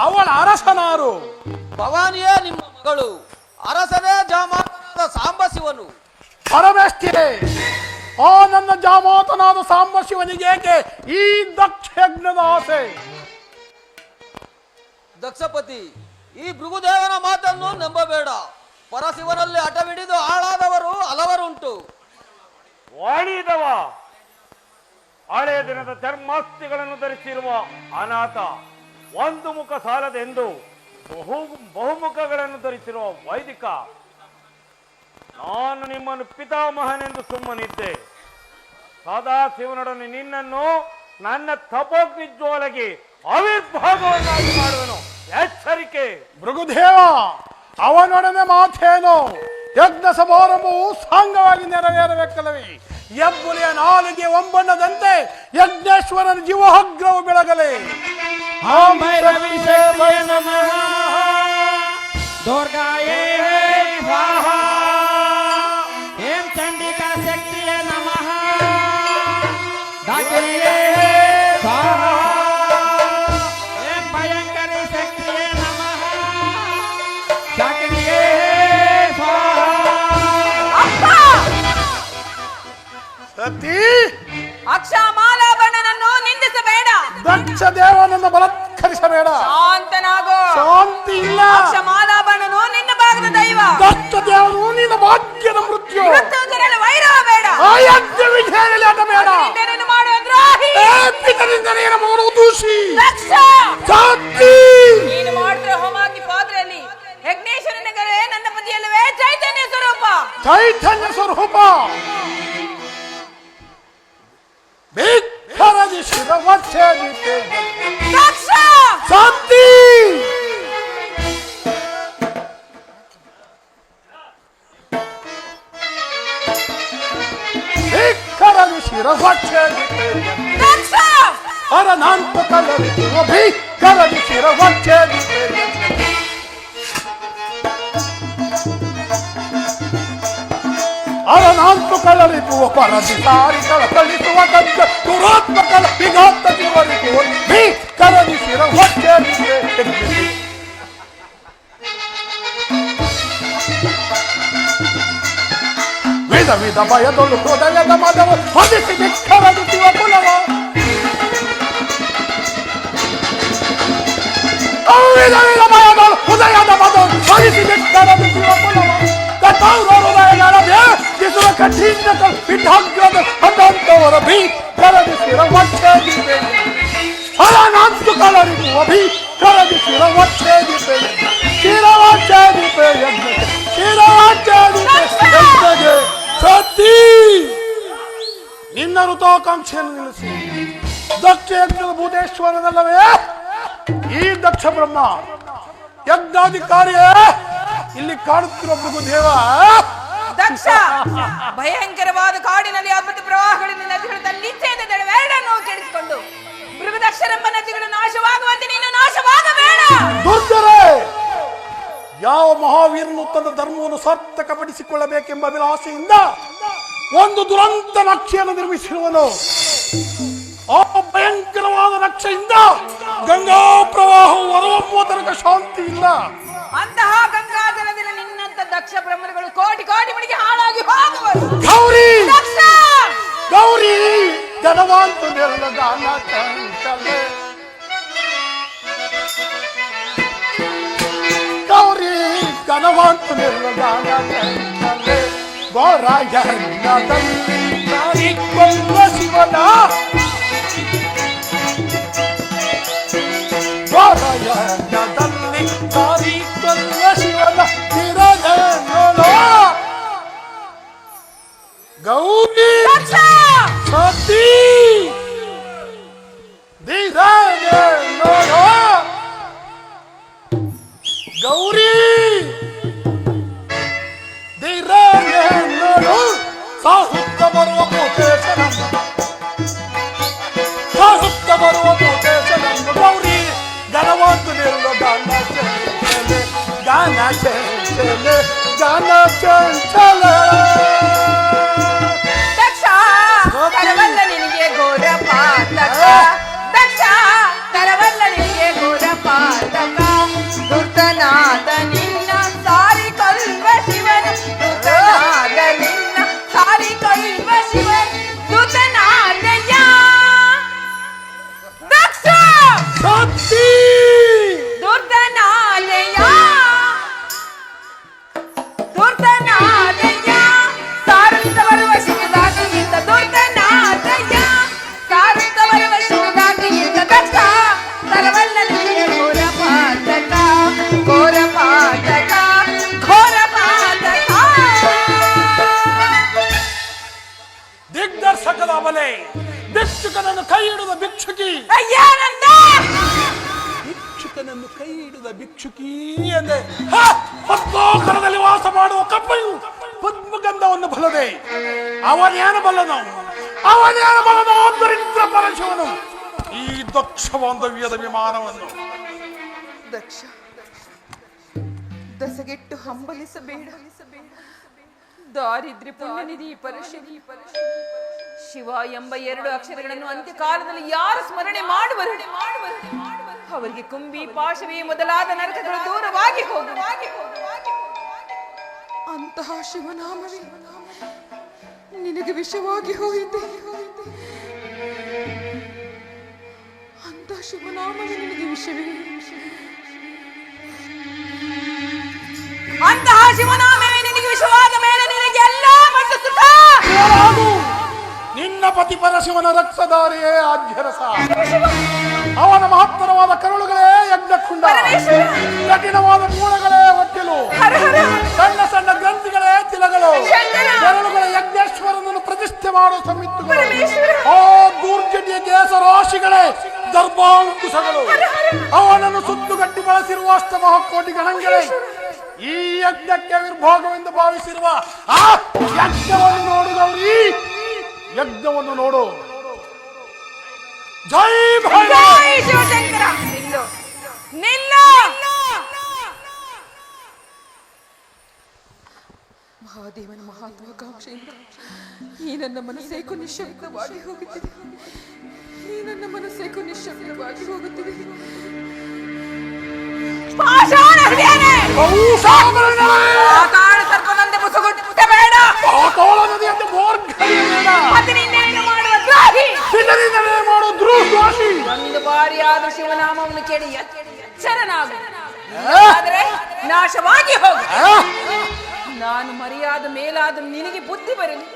ಅವಳ ಅರಸನಾರು? ಭವಾನಿಯೇ ನಿಮ್ಮ ಮಗಳು, ಅರಸನೇ ಜಾಮಾತನಾದ ಸಾಂಬಶಿವನು. ಪರಮೇಶ್ವರೇ, ಆ ನನ್ನ ಜಾಮಾತನಾದ ಸಾಂಬಶಿವನಿಗೆ ಏಕೆ ಈ ದಕ್ಷ ಯಜ್ಞದ ಆಸೆ? ದಕ್ಷಪತಿ, ಈ ಭೃಗುದೇವನ ಮಾತನ್ನು ನಂಬಬೇಡ. ಪರಶಿವನಲ್ಲಿ ಹಠವಿಡಿದು ಹಾಳಾದವರು ಹಲವರುಂಟು. ವಾಣಿದವ, ಹಳೆಯ ದಿನದ ಚರ್ಮಾಸ್ತಿಗಳನ್ನು ಧರಿಸಿರುವ ಅನಾಥ, ಒಂದು ಮುಖ ಸಾಲದೆಂದು ಬಹುಮುಖಗಳನ್ನು ಧರಿಸಿರುವ ವೈದಿಕ, ನಾನು ನಿಮ್ಮನ್ನು ಪಿತಾಮಹನೆಂದು ಸುಮ್ಮನಿದ್ದೆ. ಸದಾಶಿವನೊಡನೆ ನಿನ್ನನ್ನು ನನ್ನ ತಪೋಗ್ನಿ ಜ್ವಾಲೆಗೆ ಆವಿರ್ಭಾಗವನ್ನಾಗಿ ಮಾಡುವನು. ಎಚ್ಚರಿಕೆ. ಭೃಗುದೇವ, ಅವನೊಡನೆ ಮಾತೇನು? ಯಜ್ಞ ಸಮಾರಂಭವು ಸಾಂಗವಾಗಿ ನೆರವೇರಬೇಕಲ್ಲವೇ? ಹೆಬ್ಬುಲಿಯ ನಾಲಿಗೆ ಒಂಬಣ್ಣದಂತೆ ಯಜ್ಞೇಶ್ವರನ ಜೀವಹಗ್ರವು ಬೆಳಗಲಿ. ಓಂ ಭೈರವಿ ಶಕ್ತಿಯೇ ನಮಃ. ದುರ್ಗಾಯೇ ಸ್ವಾಹಾ. ಏಂ ಚಂಡಿಕಾ ಶಕ್ತಿಯೇ ನಮಃ. ದಾಕಿನಿಯೇ ಸ್ವಾಹಾ. ಏಂ ಭಯಂಕರಿ ಶಕ್ತಿಯೇ ನಮಃ. ಶಾಕಿನಿಯೇ ಸ್ವಾಹಾ. ಸತಿ, ಅಕ್ಷಮಾಲಾಭರಣನನ್ನು ನಿಂದಿಸಬೇಡ. ದಕ್ಷ ದೇವನನ್ನು ಬಲತ್ಕರಿಸಬೇಡ. ಶಾಂತನಾಗೋ. ಶಾಂತಿ ಇಲ್ಲ. ಅಕ್ಷಮಾಲಾಭರಣನು ನಿನ್ನ ಭಾಗದ ದೈವ. ದಕ್ಷ ದೇವನು ನಿನ್ನ ಭಾಗ್ಯದ ಮೃತ್ಯು. ಮೃತ್ಯುಂಜರಲ್ಲಿ ವೈರವ ಬೇಡ. ಆ ಯಜ್ಞ ವಿಧಿಯಲ್ಲಿ ಆಟ ಬೇಡ. ನಿಂದೆಯನ್ನು ಮಾಡುವ ದ್ರೋಹಿ. ಪಿತನಿಂದನೇನು ಮಾಡುವ ದೂಷಿ. ದಕ್ಷ, ಶಾಂತಿ. ನೀನು ಮಾಡುತ್ತಿರುವ ಹೋಮಾಗ್ನಿ ಪಾತ್ರೆಯಲ್ಲಿ ಯಜ್ಞೇಶ್ವರನಿಗೆ ನನ್ನ ಪತಿಯಲ್ಲವೇ ಚೈತನ್ಯ ಸ್ವರೂಪ. ಚೈತನ್ಯ ಸ್ವರೂಪ ಭಿಕ್ಷರದಿ ಶಿರವಚ್ಛೇದಿತೆ. ದಕ್ಷ, ಶಾಂತಿ. ಭಿಕ್ಷರದಿ ಶಿರವಚ್ಛೇದಿತೆ. ದಕ್ಷ, ಅರನಾಂತ ಕಲರಿಸುವ ಭಿಕ್ಷರದಿ ಶಿರವಚ್ಛೇದಿತೆ. ಅರನಾಂತು ಕಲರಿಸುವ ಪರದಿ ಸಾರಿಗಳ ಕಳಿಸುವ ಗದ್ದ ದುರಾತ್ಮಕಲ ವಿಘಾತ ವಿವರಿಸುವ ಭಿಕ್ಷರದಿ ಶಿರವಚ್ಛೇದಿತೆ. ವಿಧ ವಿಧ ಭಯದೊಳು ಹೃದಯದ ಮದವು ಹೊದಿಸಿ ಬಿಕ್ಕರಗುತ್ತಿವ ಕುಲವ ವಿಧ ವಿಧ ಭಯದೊಳು ಹೃದಯದ ಮದವು ಹೊದಿಸಿ ಬಿಕ್ಕರಗುತ್ತಿವ ಕುಲವ ಹೃದಯಗಳ ಬೇಸುವ ಕಠಿಣ ಪಿಠಾಗ್ರದ ಹಠಾಂತವರ ಭೀ ಕರಗಿಸಿರ ವಚ್ಚೇದಿವೆ ಹರನಾಂತು ಕಲರಿಗುವ ಭೀ ಕರಗಿಸಿರ ವಚ್ಚೇದಿವೆ ಶಿರವಚ್ಚೇದಿವೆ ಯಜ್ಞಕ್ಕೆ ಶಿರವಚ್ಚೇದಿವೆ ಯಜ್ಞಕ್ಕೆ ಸತಿ ನಿನ್ನ ಋತಾಕಾಂಕ್ಷೆಯನ್ನು ನಿಲ್ಲಿಸಿ ದಕ್ಷ ಯಜ್ಞದ ಭೂತೇಶ್ವರನಲ್ಲವೇ ಈ ದಕ್ಷ ಬ್ರಹ್ಮ ಯಜ್ಞಾಧಿಕಾರಿಯೇ ಇಲ್ಲಿ ಕಾಣುತ್ತಿರುವ ಮೃಗುದೇವ ದಕ್ಷ ಭಯಂಕರವಾದ ಕಾಡಿನಲ್ಲಿ ಅದ್ಭುತ ಪ್ರವಾಹಗಳಿಂದ ನದಿಗಳು ತನ್ನಿಚ್ಛೆಯಿಂದ ದಡವೆರಡನ್ನು ಕೆಡಿಸಿಕೊಂಡು ಮೃಗದಕ್ಷರೆಂಬ ನದಿಗಳು ನಾಶವಾಗುವಂತೆ ನೀನು ನಾಶವಾಗಬೇಡ. ದುರ್ಜರೇ, ಯಾವ ಮಹಾವೀರನು ತನ್ನ ಧರ್ಮವನ್ನು ಸಾರ್ಥಕಪಡಿಸಿಕೊಳ್ಳಬೇಕೆಂಬ ಅಭಿಲಾಷೆಯಿಂದ ಒಂದು ದುರಂತ ನಕ್ಷೆಯನ್ನು ನಿರ್ಮಿಸಿರುವನು. ಆ ಭಯಂಕರವಾದ ನಕ್ಷೆಯಿಂದ ಗಂಗಾ ಪ್ರವಾಹವು ಹೊರಹೊಮ್ಮುವ ತನಕ ಶಾಂತಿ ಇಲ್ಲ. ಅಂತಹ ಗಂಗಾಜಲದಲ್ಲಿ ನಿನ್ನಂತ ದಕ್ಷ ಬ್ರಹ್ಮಗಳು ಕೋಟಿ ಕೋಟಿ ಮಡಿಗೆ ಹಾಳಾಗಿ ಹೋಗುವರು. ಗೌರಿ ದಕ್ಷ ಗೌರಿ ಧನವಂತ ನಿರ್ಲಗಾನ ಚಂಚಲೆ ಗೌರಿ ಧನವಂತ ನಿರ್ಲಗಾನ ಚಂಚಲೆ ಗೋರಾಯಣ್ಣದಲ್ಲಿ ಕೊಳ್ಳ ಶಿವನ ಗೋರಾಯಣ್ಣದಲ್ಲಿ ಕೊಳ್ಳ ಶಿವನ ತಿರಗನೋ ಗೌರಿ ಸತಿ ಧೀರನೋ ಗೌರಿ ಧೀರನೋ ಸಾಹುತ್ತ ಬರುವ ಭೂತೇಶನ ಸಾಹುತ್ತ ಬರುವ ಭೂತೇಶನ ಗೌರಿ ಧನವಂತು ನಿಲ್ಲೋ ಗಾನ ಚಂಚಲೆ ಗಾನ ಚಂಚಲೆ ಗಾನ ಚಂಚಲೆ ತರವಲ್ಲ ನಿನಗೆ ಘೋರ ಪಾತಕ ದಕ್ಷ ತರವಲ್ಲ ನಿನಗೆ ಘೋರ ಪಾತಕ ದುರ್ತನಾದ ನಿನ್ನ ಸಾರಿ ಕಲ್ವ ಶಿವನ ದುರ್ತನಾದ ನಿನ್ನ ಸಾರಿ ಕಲ್ವ ಶಿವನ ದುರ್ತನಾದಯ್ಯ ದಕ್ಷ ಸತಿ ದುರ್ತನಾದಯ್ಯ ದುರ್ತನಾದಯ್ಯ ಸಾರುತ್ತ ಬರುವ ಶಿವದಾಗಿಯಿಂದ ದುರ್ತನಾದಯ್ಯ ಸಾರುತ್ತ ಬರುವ ಶಿವದಾಗಿಯಿಂದ ದಕ್ಷ ತರವಲ್ಲ ನಿನಗೆ ಘೋರ ಪಾತಕ ಘೋರ ಪಾತಕ ಘೋರ ಪಾತಕ. ದಿಗ್ದರ್ಶಕದ ಬಲೆ ಭಿಕ್ಷುಕನನ್ನು ಕೈ ಹಿಡಿದ ಭಿಕ್ಷುಕಿ ಅಯ್ಯಾನಂದ ಭಿಕ್ಷುಕನನ್ನು ಕೈ ಹಿಡಿದ ಭಿಕ್ಷುಕಿ ಎಂದೆ ಪದ್ಮೋಕರದಲ್ಲಿ ವಾಸ ಮಾಡುವ ಕಪ್ಪೆಯು ಪದ್ಮಗಂಧವನ್ನು ಬಲ್ಲದೆ ಅವನೇನು ಬಲ್ಲನು ಅವನೇನು ಬಲ್ಲನು ದರಿದ್ರ ಪರಶಿವನು ಈ ದಕ್ಷ ಬಾಂಧವ್ಯದ ವಿಮಾನವನ್ನು ದಕ್ಷ ದಸಗೆಟ್ಟು ಹಂಬಲಿಸಬೇಡ. ದಾರಿದ್ರ್ಯ ಪುಣ್ಯನಿಧಿ ಪರಶಿವ ಶಿವ ಎಂಬ ಎರಡು ಅಕ್ಷರಗಳನ್ನು ಅಂತ್ಯಕಾಲದಲ್ಲಿ ಯಾರು ಸ್ಮರಣೆ ಮಾಡುವರು ಅವರಿಗೆ ಕುಂಬಿ ಪಾಶವಿ ಮೊದಲಾದ ನರಕಗಳು ದೂರವಾಗಿ ಹೋಗು. ಅಂತಹ ಶಿವನಾಮವೇ ನಿನಗೆ ವಿಷವಾಗಿ ಹೋಯಿತೆ. ಅಂತಹ ಶಿವನಾಮವೇ ನಿನಗೆ ವಿಷವೇ. ಅಂತಹ ಶಿವನಾಮವೇ ನಿನಗೆ ವಿಷವಾದ ಮೇಲೆ ನಿನಗೆ ಎಲ್ಲ ಮತ್ತು ಸುಖ. ನಿನ್ನ ಪತಿ ಪರಶಿವನ ರಕ್ತಧಾರಿಯೇ ಆಜ್ಯರಸ ಅವನ ಮಹತ್ತರವಾದ ಕರುಳುಗಳೇ ಯಜ್ಞಕುಂಡ ಕಠಿಣವಾದ ಮೂಳೆಗಳೇ ಒಟ್ಟಿಲು ಸಣ್ಣ ಸಣ್ಣ ಗ್ರಂಥಿಗಳೇ ತಿಲಗಳು ಬೆರಳುಗಳ ಯಜ್ಞೇಶ್ವರನನ್ನು ಪ್ರತಿಷ್ಠೆ ಮಾಡುವ ಸಮಿತಿಗಳು ಆ ದೂರ್ಜಟಿಯ ಕೇಸರಾಶಿಗಳೇ ದರ್ಭಾಂಕುಶಗಳು ಅವನನ್ನು ಸುತ್ತುಗಟ್ಟಿ ಬಳಸಿರುವ ಅಷ್ಟಮಹಾಕೋಟಿ ಗಣಗಳೇ ಈ ಯಜ್ಞಕ್ಕೆ ವಿರ್ಭೋಗವೆಂದು ಭಾವಿಸಿರುವ ಆ ಯಜ್ಞವನ್ನು ನೋಡು ಗೌರಿ ಯಜ್ಞವನ್ನು ನೋಡು. ಜೈ ಜೈ ಶಿವಶಂಕರ. ನಿಲ್ಲು ನಿಲ್ಲು. ಮಹಾದೇವನ ಮಹಾತ್ವಾಕಾಂಕ್ಷೆಯಿಂದ ಈ ನನ್ನ ಮನಸ್ಸೇಕೋ ನಿಶ್ಶಬ್ದವಾಗಿ ಹೋಗುತ್ತಿದೆ. ಈ ನನ್ನ ಮನಸ್ಸೇಕೋ ನಿಶ್ಶಬ್ದವಾಗಿ ಹೋಗುತ್ತಿದೆ. ಪಾಷಾಣ ಹೃದಯನೇ ಪಾತಾಳ ಸರ್ಪದಂತೆ ಮುಸುಗುಟ್ಟಬೇಡ. ಪಾತಾಳ ನದಿಯ ಮಾತನ್ನು ಕೇಳಿ ಎಚ್ಚರನಾಗು. ಆದರೆ ನಾಶವಾಗಿ ಹೋಗು. ನಾನು ಮರೆಯಾದ ಮೇಲಾದ ನಿನಗೆ ಬುದ್ಧಿ ಬರಲಿ.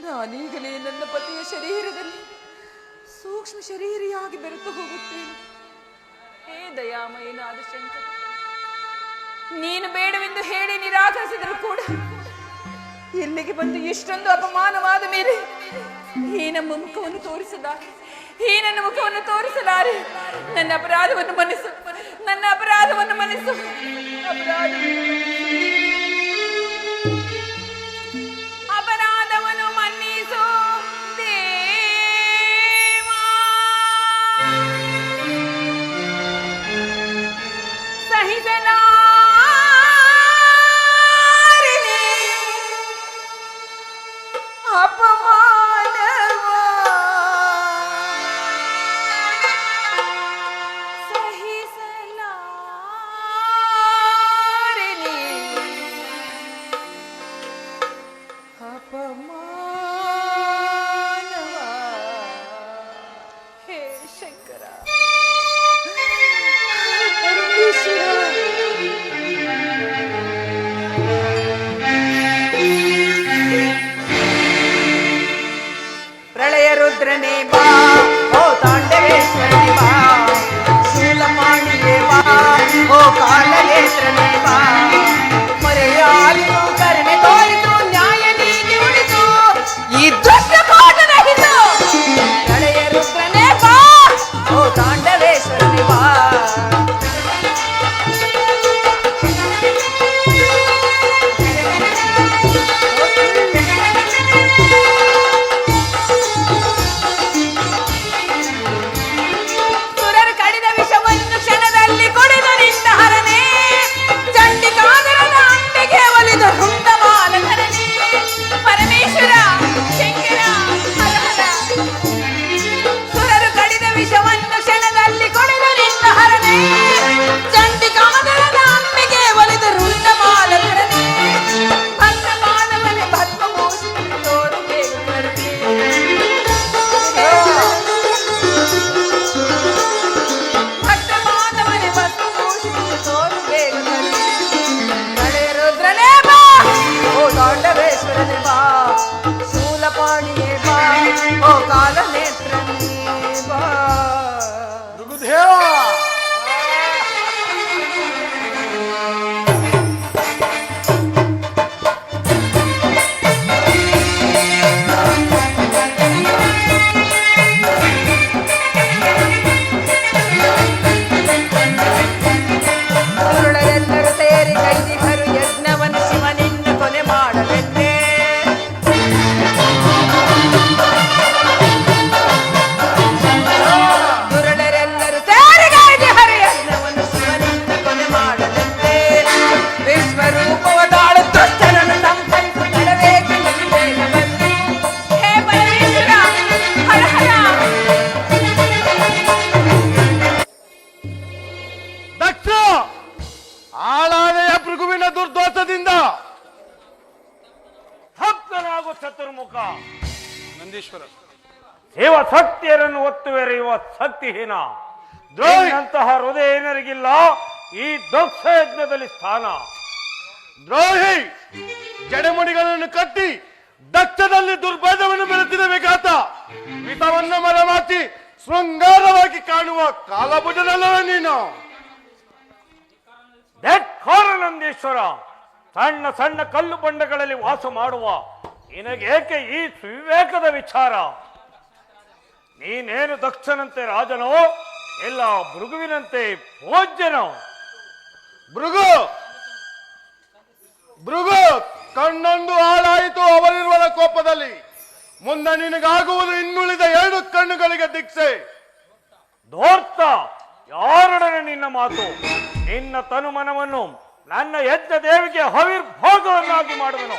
ನಾನೀಗಲೇ ನನ್ನ ಪತಿಯ ಶರೀರದಲ್ಲಿ ಸೂಕ್ಷ್ಮ ಶರೀರಿಯಾಗಿ ಬೆರೆತು ಹೋಗುತ್ತೇನೆ. ಹೇ ದಯಾಮಯನಾದ ಶಂಕರ, ನೀನು ಬೇಡವೆಂದು ಹೇಳಿ ನಿರಾಕರಿಸಿದರೂ ಕೂಡ ಇಲ್ಲಿಗೆ ಬಂದು ಇಷ್ಟೊಂದು ಅಪಮಾನವಾದ ಮೇಲೆ ಈ ನಮ್ಮ ಮುಖವನ್ನು ತೋರಿಸಲಾರೆ. ನನ್ನ ಅಪರಾಧವನ್ನು ಮನ್ನಿಸು. ಅಪರಾಧವನ್ನು ಮನ್ನಿಸು. ದೇವಾ. ಸಹಿಸಲಾರೆನೆ ಅಪಮಾನವ. ಸಹಿಸಲಾರೆನೆ ಅಪಮಾನವ. ಹೇ ಶಂಕರ, ಪರಮೇಶ್ವರ, ಪ್ರಳಯ ರುದ್ರನೇ ಬಾ, ಓ ತಾಂಡವೇಶ್ವರನೇ ಬಾ, ಶೂಲಪಾಣಿಯೇ ಬಾ, ಓ ಕಾಲನೇತ್ರನೇ ಬಾ, ಮರೆಯಾಲಿತು ಕರುಣೆ ತೋರಿತು, ನ್ಯಾಯ ನೀತಿ ಉಳಿತು, ಈ ದುಷ್ಟ ಕಾಟನ ಹಿತು. ಪ್ರಳಯ ರುದ್ರನೇ ಬಾ, ಓ ತಾಂಡವೇಶ್ವರನೇ ಬಾ. ಸುರರು ಕಡಿದ ವಿಷವನ್ನು ಕ್ಷಣದಲ್ಲಿ ಕುಡಿದು ನಿಂತ ಹರನೇ, ಚಂಡಿಕಾದರದ ಅಂಬೆಗೆ ಒಲಿದು ಹುಂಡ ಬಾಲಧರನೇ. ಪರಮೇಶ್ವರ, ಶಂಕರ, ಹರ ಹರ. ಸುರರು ಕಡಿದ ವಿಷವನ್ನು ಕ್ಷಣದಲ್ಲಿ ಕುಡಿದು ನಿಂತ ಹರನೇ, ಚಂಡಿಕಾದರದ ಅಂಬೆಗೆ ಒಲಿದು ಹುಂಡ ಬಾಲಧರನೇ. ಭಕ್ತ ಮಾನವನೇ ಭಸ್ಮ ಮೋಹಿಸಿ ತೋರು ಬೇಗ ಕರುಣೆ. ಭಕ್ತ ಮಾನವನೇ ಭಸ್ಮ ಮೋಹಿಸಿ ತೋರು ಬೇಗ ಕರುಣೆ. ಪ್ರಳಯ ರುದ್ರನೇ ಬಾ, ಓ ತಾಂಡವೇಶ್ವರನೇ ಬಾ, ಶೂಲಪಾಣಿಯೇ ಬಾ, ಓ ಕಾಲನೇತ್ರನೇ ಬಾ. ಮೃಗುದೇವ, ಕುರುಡರೆಲ್ಲರೂ ಸೇರಿ ಕೈದಿಗರು ಯಜ್ಞವನ್ನು ಶಿವನಿಂದ ಕೊನೆ ಮಾಡಲೆಂದೇ. ಕುರುಡರೆಲ್ಲರೂ ಸೇರಿ ಕೈದಿಗರು ಯಜ್ಞವನ್ನು ಶಿವನಿಂದ ಕೊನೆ ಮಾಡಲೆಂದೇ. ವಿಶ್ವರೂಪವ ತಾಳು ದುಷ್ಟರನ್ನು ಸಂಹರಿಸು ತಡಬೇಕೆ ನೀನು ಬೇಗ ಬಂದು. ಹೇ ಪರಮೇಶ್ವರ, ಹರ ಹರ. ದಕ್ಷ, ಆಳಾನೆಯ ಭೃಗುವಿನ ದುರ್ದೋಷದಿಂದ ಭಕ್ತನಾಗು ಚತುರ್ಮುಖ. ನಂದೀಶ್ವರ, ಶಿವಶಕ್ತಿಯರನ್ನು ಒತ್ತುವೆರೆಯುವ ಶಕ್ತಿಹೀನ ದ್ರೋಹಿ, ಅಂತಹ ಹೃದಯನರಿಗಿಲ್ಲ ಈ ದಕ್ಷ ಯಜ್ಞದಲ್ಲಿ ಸ್ಥಾನ. ದ್ರೋಹಿ, ಜಡೆಮುಡಿಗಳನ್ನು ಕಟ್ಟಿ ದಕ್ಷದಲ್ಲಿ ದುರ್ಭೇದವನ್ನು ಬೆಳೆಸಿದ ವಿಘಾತ, ವಿಷವನ್ನು ಮರೆಮಾಚಿ ಶೃಂಗಾರವಾಗಿ ಕಾಣುವ ಕಾಲಭುಜನಲ್ಲವೇ ನೀನು. ಧಿಕ್ಕಾರ ನಂದೀಶ್ವರ, ಸಣ್ಣ ಸಣ್ಣ ಕಲ್ಲು ಬಂಡೆಗಳಲ್ಲಿ ವಾಸ ಮಾಡುವ ನಿನಗೇಕೆ ಈ ವಿವೇಕದ ವಿಚಾರ? ನೀನೇನು ದಕ್ಷನಂತೆ ರಾಜನೋ ಇಲ್ಲ ಭೃಗುವಿನಂತೆ ಭೋಜ್ಯನೋ? ಭೃಗು, ಕಣ್ಣೊಂದು ಹಾಳಾಯಿತು ಅವರಿರುವ ಕೋಪದಲ್ಲಿ. ಮುಂದೆ ನಿನಗಾಗುವುದು ಇನ್ನುಳಿದ 2 ಕಣ್ಣುಗಳಿಗೆ ದೀಕ್ಷೆ. ಧೂರ್ತ, ಯಾರೊಡನೆ ನಿನ್ನ ಮಾತು? ನಿನ್ನ ತನುಮನವನ್ನು ನನ್ನ ಯಜ್ಞ ದೇವಿಗೆ ಹವಿರ್ಭೋಗವನ್ನಾಗಿ ಮಾಡುವನು.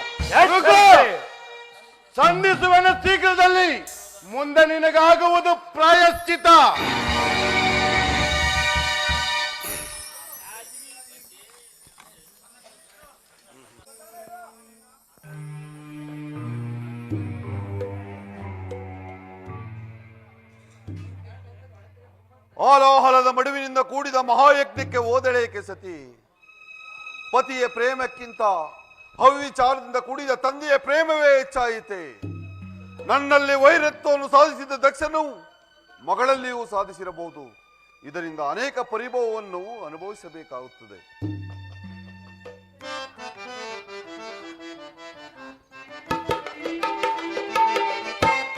ಸಂಧಿಸುವನ ಶೀಘ್ರದಲ್ಲಿ. ಮುಂದೆ ನಿನಗಾಗುವುದು ಪ್ರಾಯಶ್ಚಿತ. ಹಾಲಾಹಲದ ಮಡುವಿನಿಂದ ಕೂಡಿದ ಮಹಾಯಜ್ಞಕ್ಕೆ ಓದಳೇಕೆ ಸತಿ? ಪತಿಯ ಪ್ರೇಮಕ್ಕಿಂತ ಹವ್ಯಚಾರದಿಂದ ಕೂಡಿದ ತಂದೆಯ ಪ್ರೇಮವೇ ಹೆಚ್ಚಾಯಿತೆ. ನನ್ನಲ್ಲಿ ವೈರತ್ವವನ್ನು ಸಾಧಿಸಿದ ದಕ್ಷನು ಮಗಳಲ್ಲಿಯೂ ಸಾಧಿಸಿರಬಹುದು. ಇದರಿಂದ ಅನೇಕ ಪರಿಭವವನ್ನು ಅನುಭವಿಸಬೇಕಾಗುತ್ತದೆ.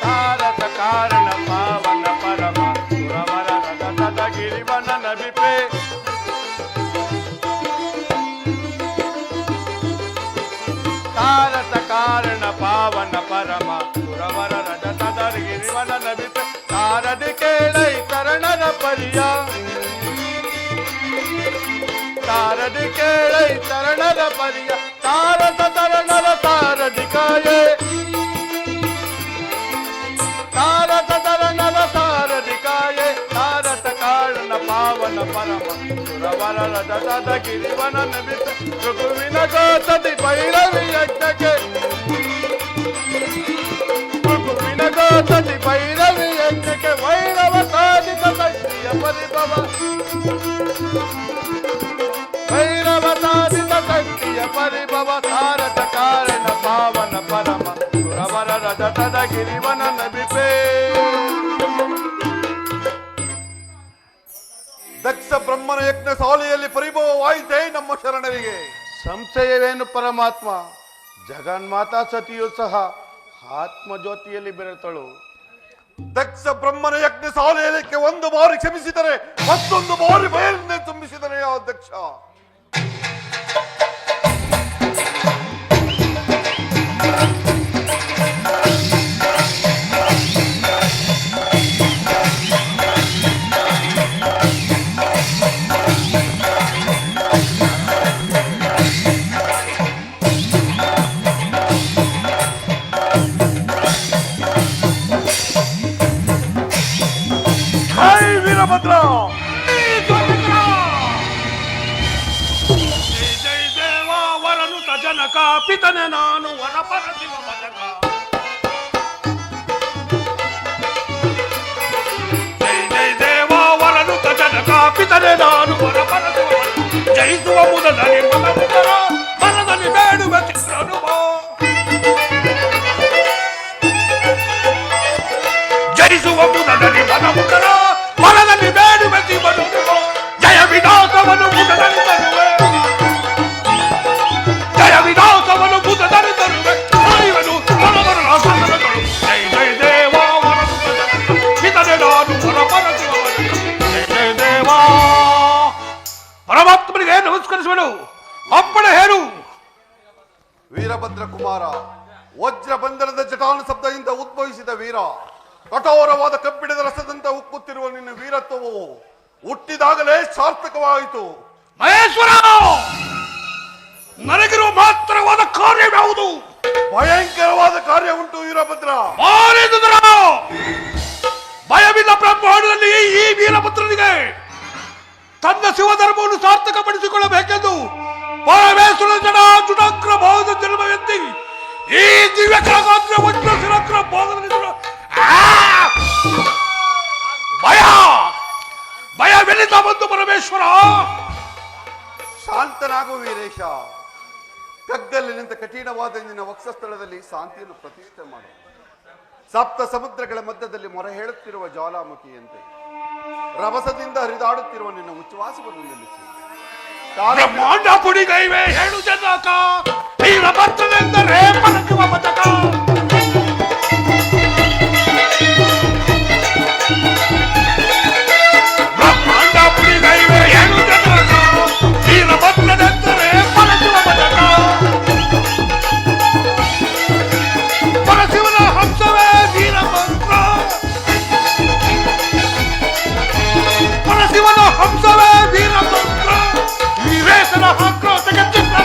ತಾರಕ ಕಾರಣ ಪಾವನ ಪರಮ ಸುರವರ ರಜತದ ಗಿರಿವನ ನಬಿಪೆ ತಾರಕ ಕಾರಣ ಪಾವನ ಪರಮ ಸುರವರ ರಜತದ ಗಿರಿವನ ನಬಿಪೆ ತಾರದಿ ಕೇಳೈ ತರಣರ ಪರಿಯ ತಾರದಿ ಕೇಳೈ ತರಣರ ಪರಿಯ ತಾರದ ತರಣರ ತಾರದಿ ಕಾಯೇ ತಾರತ ತರಣರ ತಾರದಿಕಾಯೇ ತಾರತ ಕಾರಣ ಪಾವನ ಪರಮ ಸುರವರ ರಜತದ ಗಿರಿವನ ನಬಿತ ಋಗುವಿನ ಗೋತದಿ ಭೈರವಿ ಯಜ್ಞಕ್ಕೆ ಋಗುವಿನ ಗೋತದಿ ಭೈರವಿ ಯಜ್ಞಕ್ಕೆ ವೈರವ ಸಾಧಿತ ಶಕ್ತಿಯ ಪರಿಭವ ಭೈರವ ಸಾಧಿತ ಶಕ್ತಿಯ ಪರಿಭವ ತಾರತ ಕಾರಣ ಪಾವನ ಪರಮ ಸುರವರ ರಜತದ ಗಿರಿವನ ನಬಿಪೇ. ದಕ್ಷ ಬ್ರಹ್ಮನ ಯಜ್ಞ ಶಾಲೆಯಲ್ಲಿ ಪರಿಭವವಾಯಿತೇ ನಮ್ಮ ಶರಣರಿಗೆ. ಸಂಶಯವೇನು ಪರಮಾತ್ಮ? ಜಗನ್ಮಾತಾ ಸತಿಯೂ ಸಹ ಆತ್ಮಜ್ಯೋತಿಯಲ್ಲಿ ಬೆರೆತಳು. ದಕ್ಷ ಬ್ರಹ್ಮನ ಯಜ್ಞ ಶಾಲೆಯಕ್ಕೆ ಒಂದು ಬಾರಿ ಕ್ಷಮಿಸಿದರೆ ಮತ್ತೊಂದು ಬಾರಿ ಬಯಲನ್ನೇ ತುಂಬಿಸಿದರೆ ಆ ದಕ್ಷ. ವೀರಭದ್ರ ಜೈ ಜೈ ದೇವ ವರನುತ ಜನಕ ಪಿತನೆ ನಾನು ವರಪರ ಶಿವ ಭಜಕ ಜೈ ಜೈ ದೇವ ವರನುತ ಜನಕ ಪಿತನೆ ನಾನು ವರಪರ ಶಿವ ಭಜಕ ಜಯಿಸುವ ಮುದದಲ್ಲಿ ಮನಮುದರ ಮನದಲ್ಲಿ ಬೇಡುವ ಚಿತ್ರನುಭ ಜಯಿಸುವ ಮುದದಲ್ಲಿ ಮನಮುದರ ಮನದಲ್ಲಿ ಬೇಡುವ ಜೀವನುಭವ ಜಯ ವಿನಾಶವನ್ನು ಮುದದಲ್ಲಿ ತರುವೆ ಜಯ ವಿನಾಶವನ್ನು ಮುದದಲ್ಲಿ ತರುವೆ ಸಾಯುವನು ಮನವರ ಆಸನಗಳು ಜೈ ಜೈ ದೇವ ಪಿತನೆ ನಾನು ವರಪರ ಶಿವ ಜೈ ಜೈ ದೇವ. ಪರಮಾತ್ಮನಿಗೆ ನಮಸ್ಕರಿಸುವನು ಅಪ್ಪಣೆ ಹೇಳು. ವೀರಭದ್ರ ಕುಮಾರ, ವಜ್ರ ಬಂಧನದ ಜಟಾನು ಶಬ್ದದಿಂದ ಉದ್ಭವಿಸಿದ ವೀರ, ಕಠೋರವಾದ ಕಬ್ಬಿಣದ ರಸದಂತ ಉಕ್ಕುತ್ತಿರುವ ನಿನ್ನ ವೀರತ್ವವು ಹುಟ್ಟಿದಾಗಲೇ ಸಾರ್ಥಕವಾಯಿತು. ಮಹೇಶ್ವರ, ನನಗಿರುವ ಮಾತ್ರವಾದ ಕಾರ್ಯವ್ಯಾವುದು? ಭಯಂಕರವಾದ ಕಾರ್ಯ ಉಂಟು ವೀರಭದ್ರ. ಭಯವಿಲ್ಲ ಬ್ರಹ್ಮಾಂಡದಲ್ಲಿ ಈ ವೀರಭದ್ರನಿಗೆ ತನ್ನ ಶಿವಧರ್ಮವನ್ನು ಸಾರ್ಥಕಪಡಿಸಿಕೊಳ್ಳಬೇಕೆಂದು ಪರಮೇಶ್ವರ ಜನ ಜುಡಕ್ರ ಬಹುದ ಜನ್ಮವೆತ್ತಿ ಈ ದಿವ್ಯಕರ ವಜ್ರ ಶಿರಕ್ರ ಬೋಧನೆಗಳು ಭಯವೆಲ್ಲಿಂದ ಬಂದು ಪರಮೇಶ್ವರ? ಶಾಂತನಾಗು ವೀರೇಶ. ಕಗ್ಗಲ್ಲಿನಿಂದ ಕಠಿಣವಾದ ನಿನ್ನ ವಕ್ಷಸ್ಥಳದಲ್ಲಿ ಶಾಂತಿಯನ್ನು ಪ್ರತಿಷ್ಠೆ ಮಾಡು. ಸಪ್ತ ಸಮುದ್ರಗಳ ಮಧ್ಯದಲ್ಲಿ ಮೊರೆ ಹೇಳುತ್ತಿರುವ ಜ್ವಾಲಾಮುಖಿಯಂತೆ ರಭಸದಿಂದ ಹರಿದಾಡುತ್ತಿರುವ ನಿನ್ನ ಉಚ್ಛ್ವಾಸವನ್ನು ನಿಲ್ಲಿಸಿ. ಬ್ರಹ್ಮಾಂಡ ಪುಡಿಗೈವೆ ಹೇಳು ಜನಕ, ವೀರಭದ್ರನೆಂದರೆ ಪರಶಿವ ಭಜಕ. ಬ್ರಹ್ಮಾಂಡ ಪುಡಿಗೈವೆ ಹೇಳು ಜನಕ, ವೀರಭದ್ರನೆಂದರೆ ಪರಶಿವ ಭಜಕ. ಪರಶಿವನ ಹಂಸವೇ ವೀರಭದ್ರ, ಪರಶಿವನ ಹಂಸವೇ ವೀರಭದ್ರ. ವೀರೇಶನ ಆಕ್ರೋಶಕ್ಕೆ ಚಿತ್ರ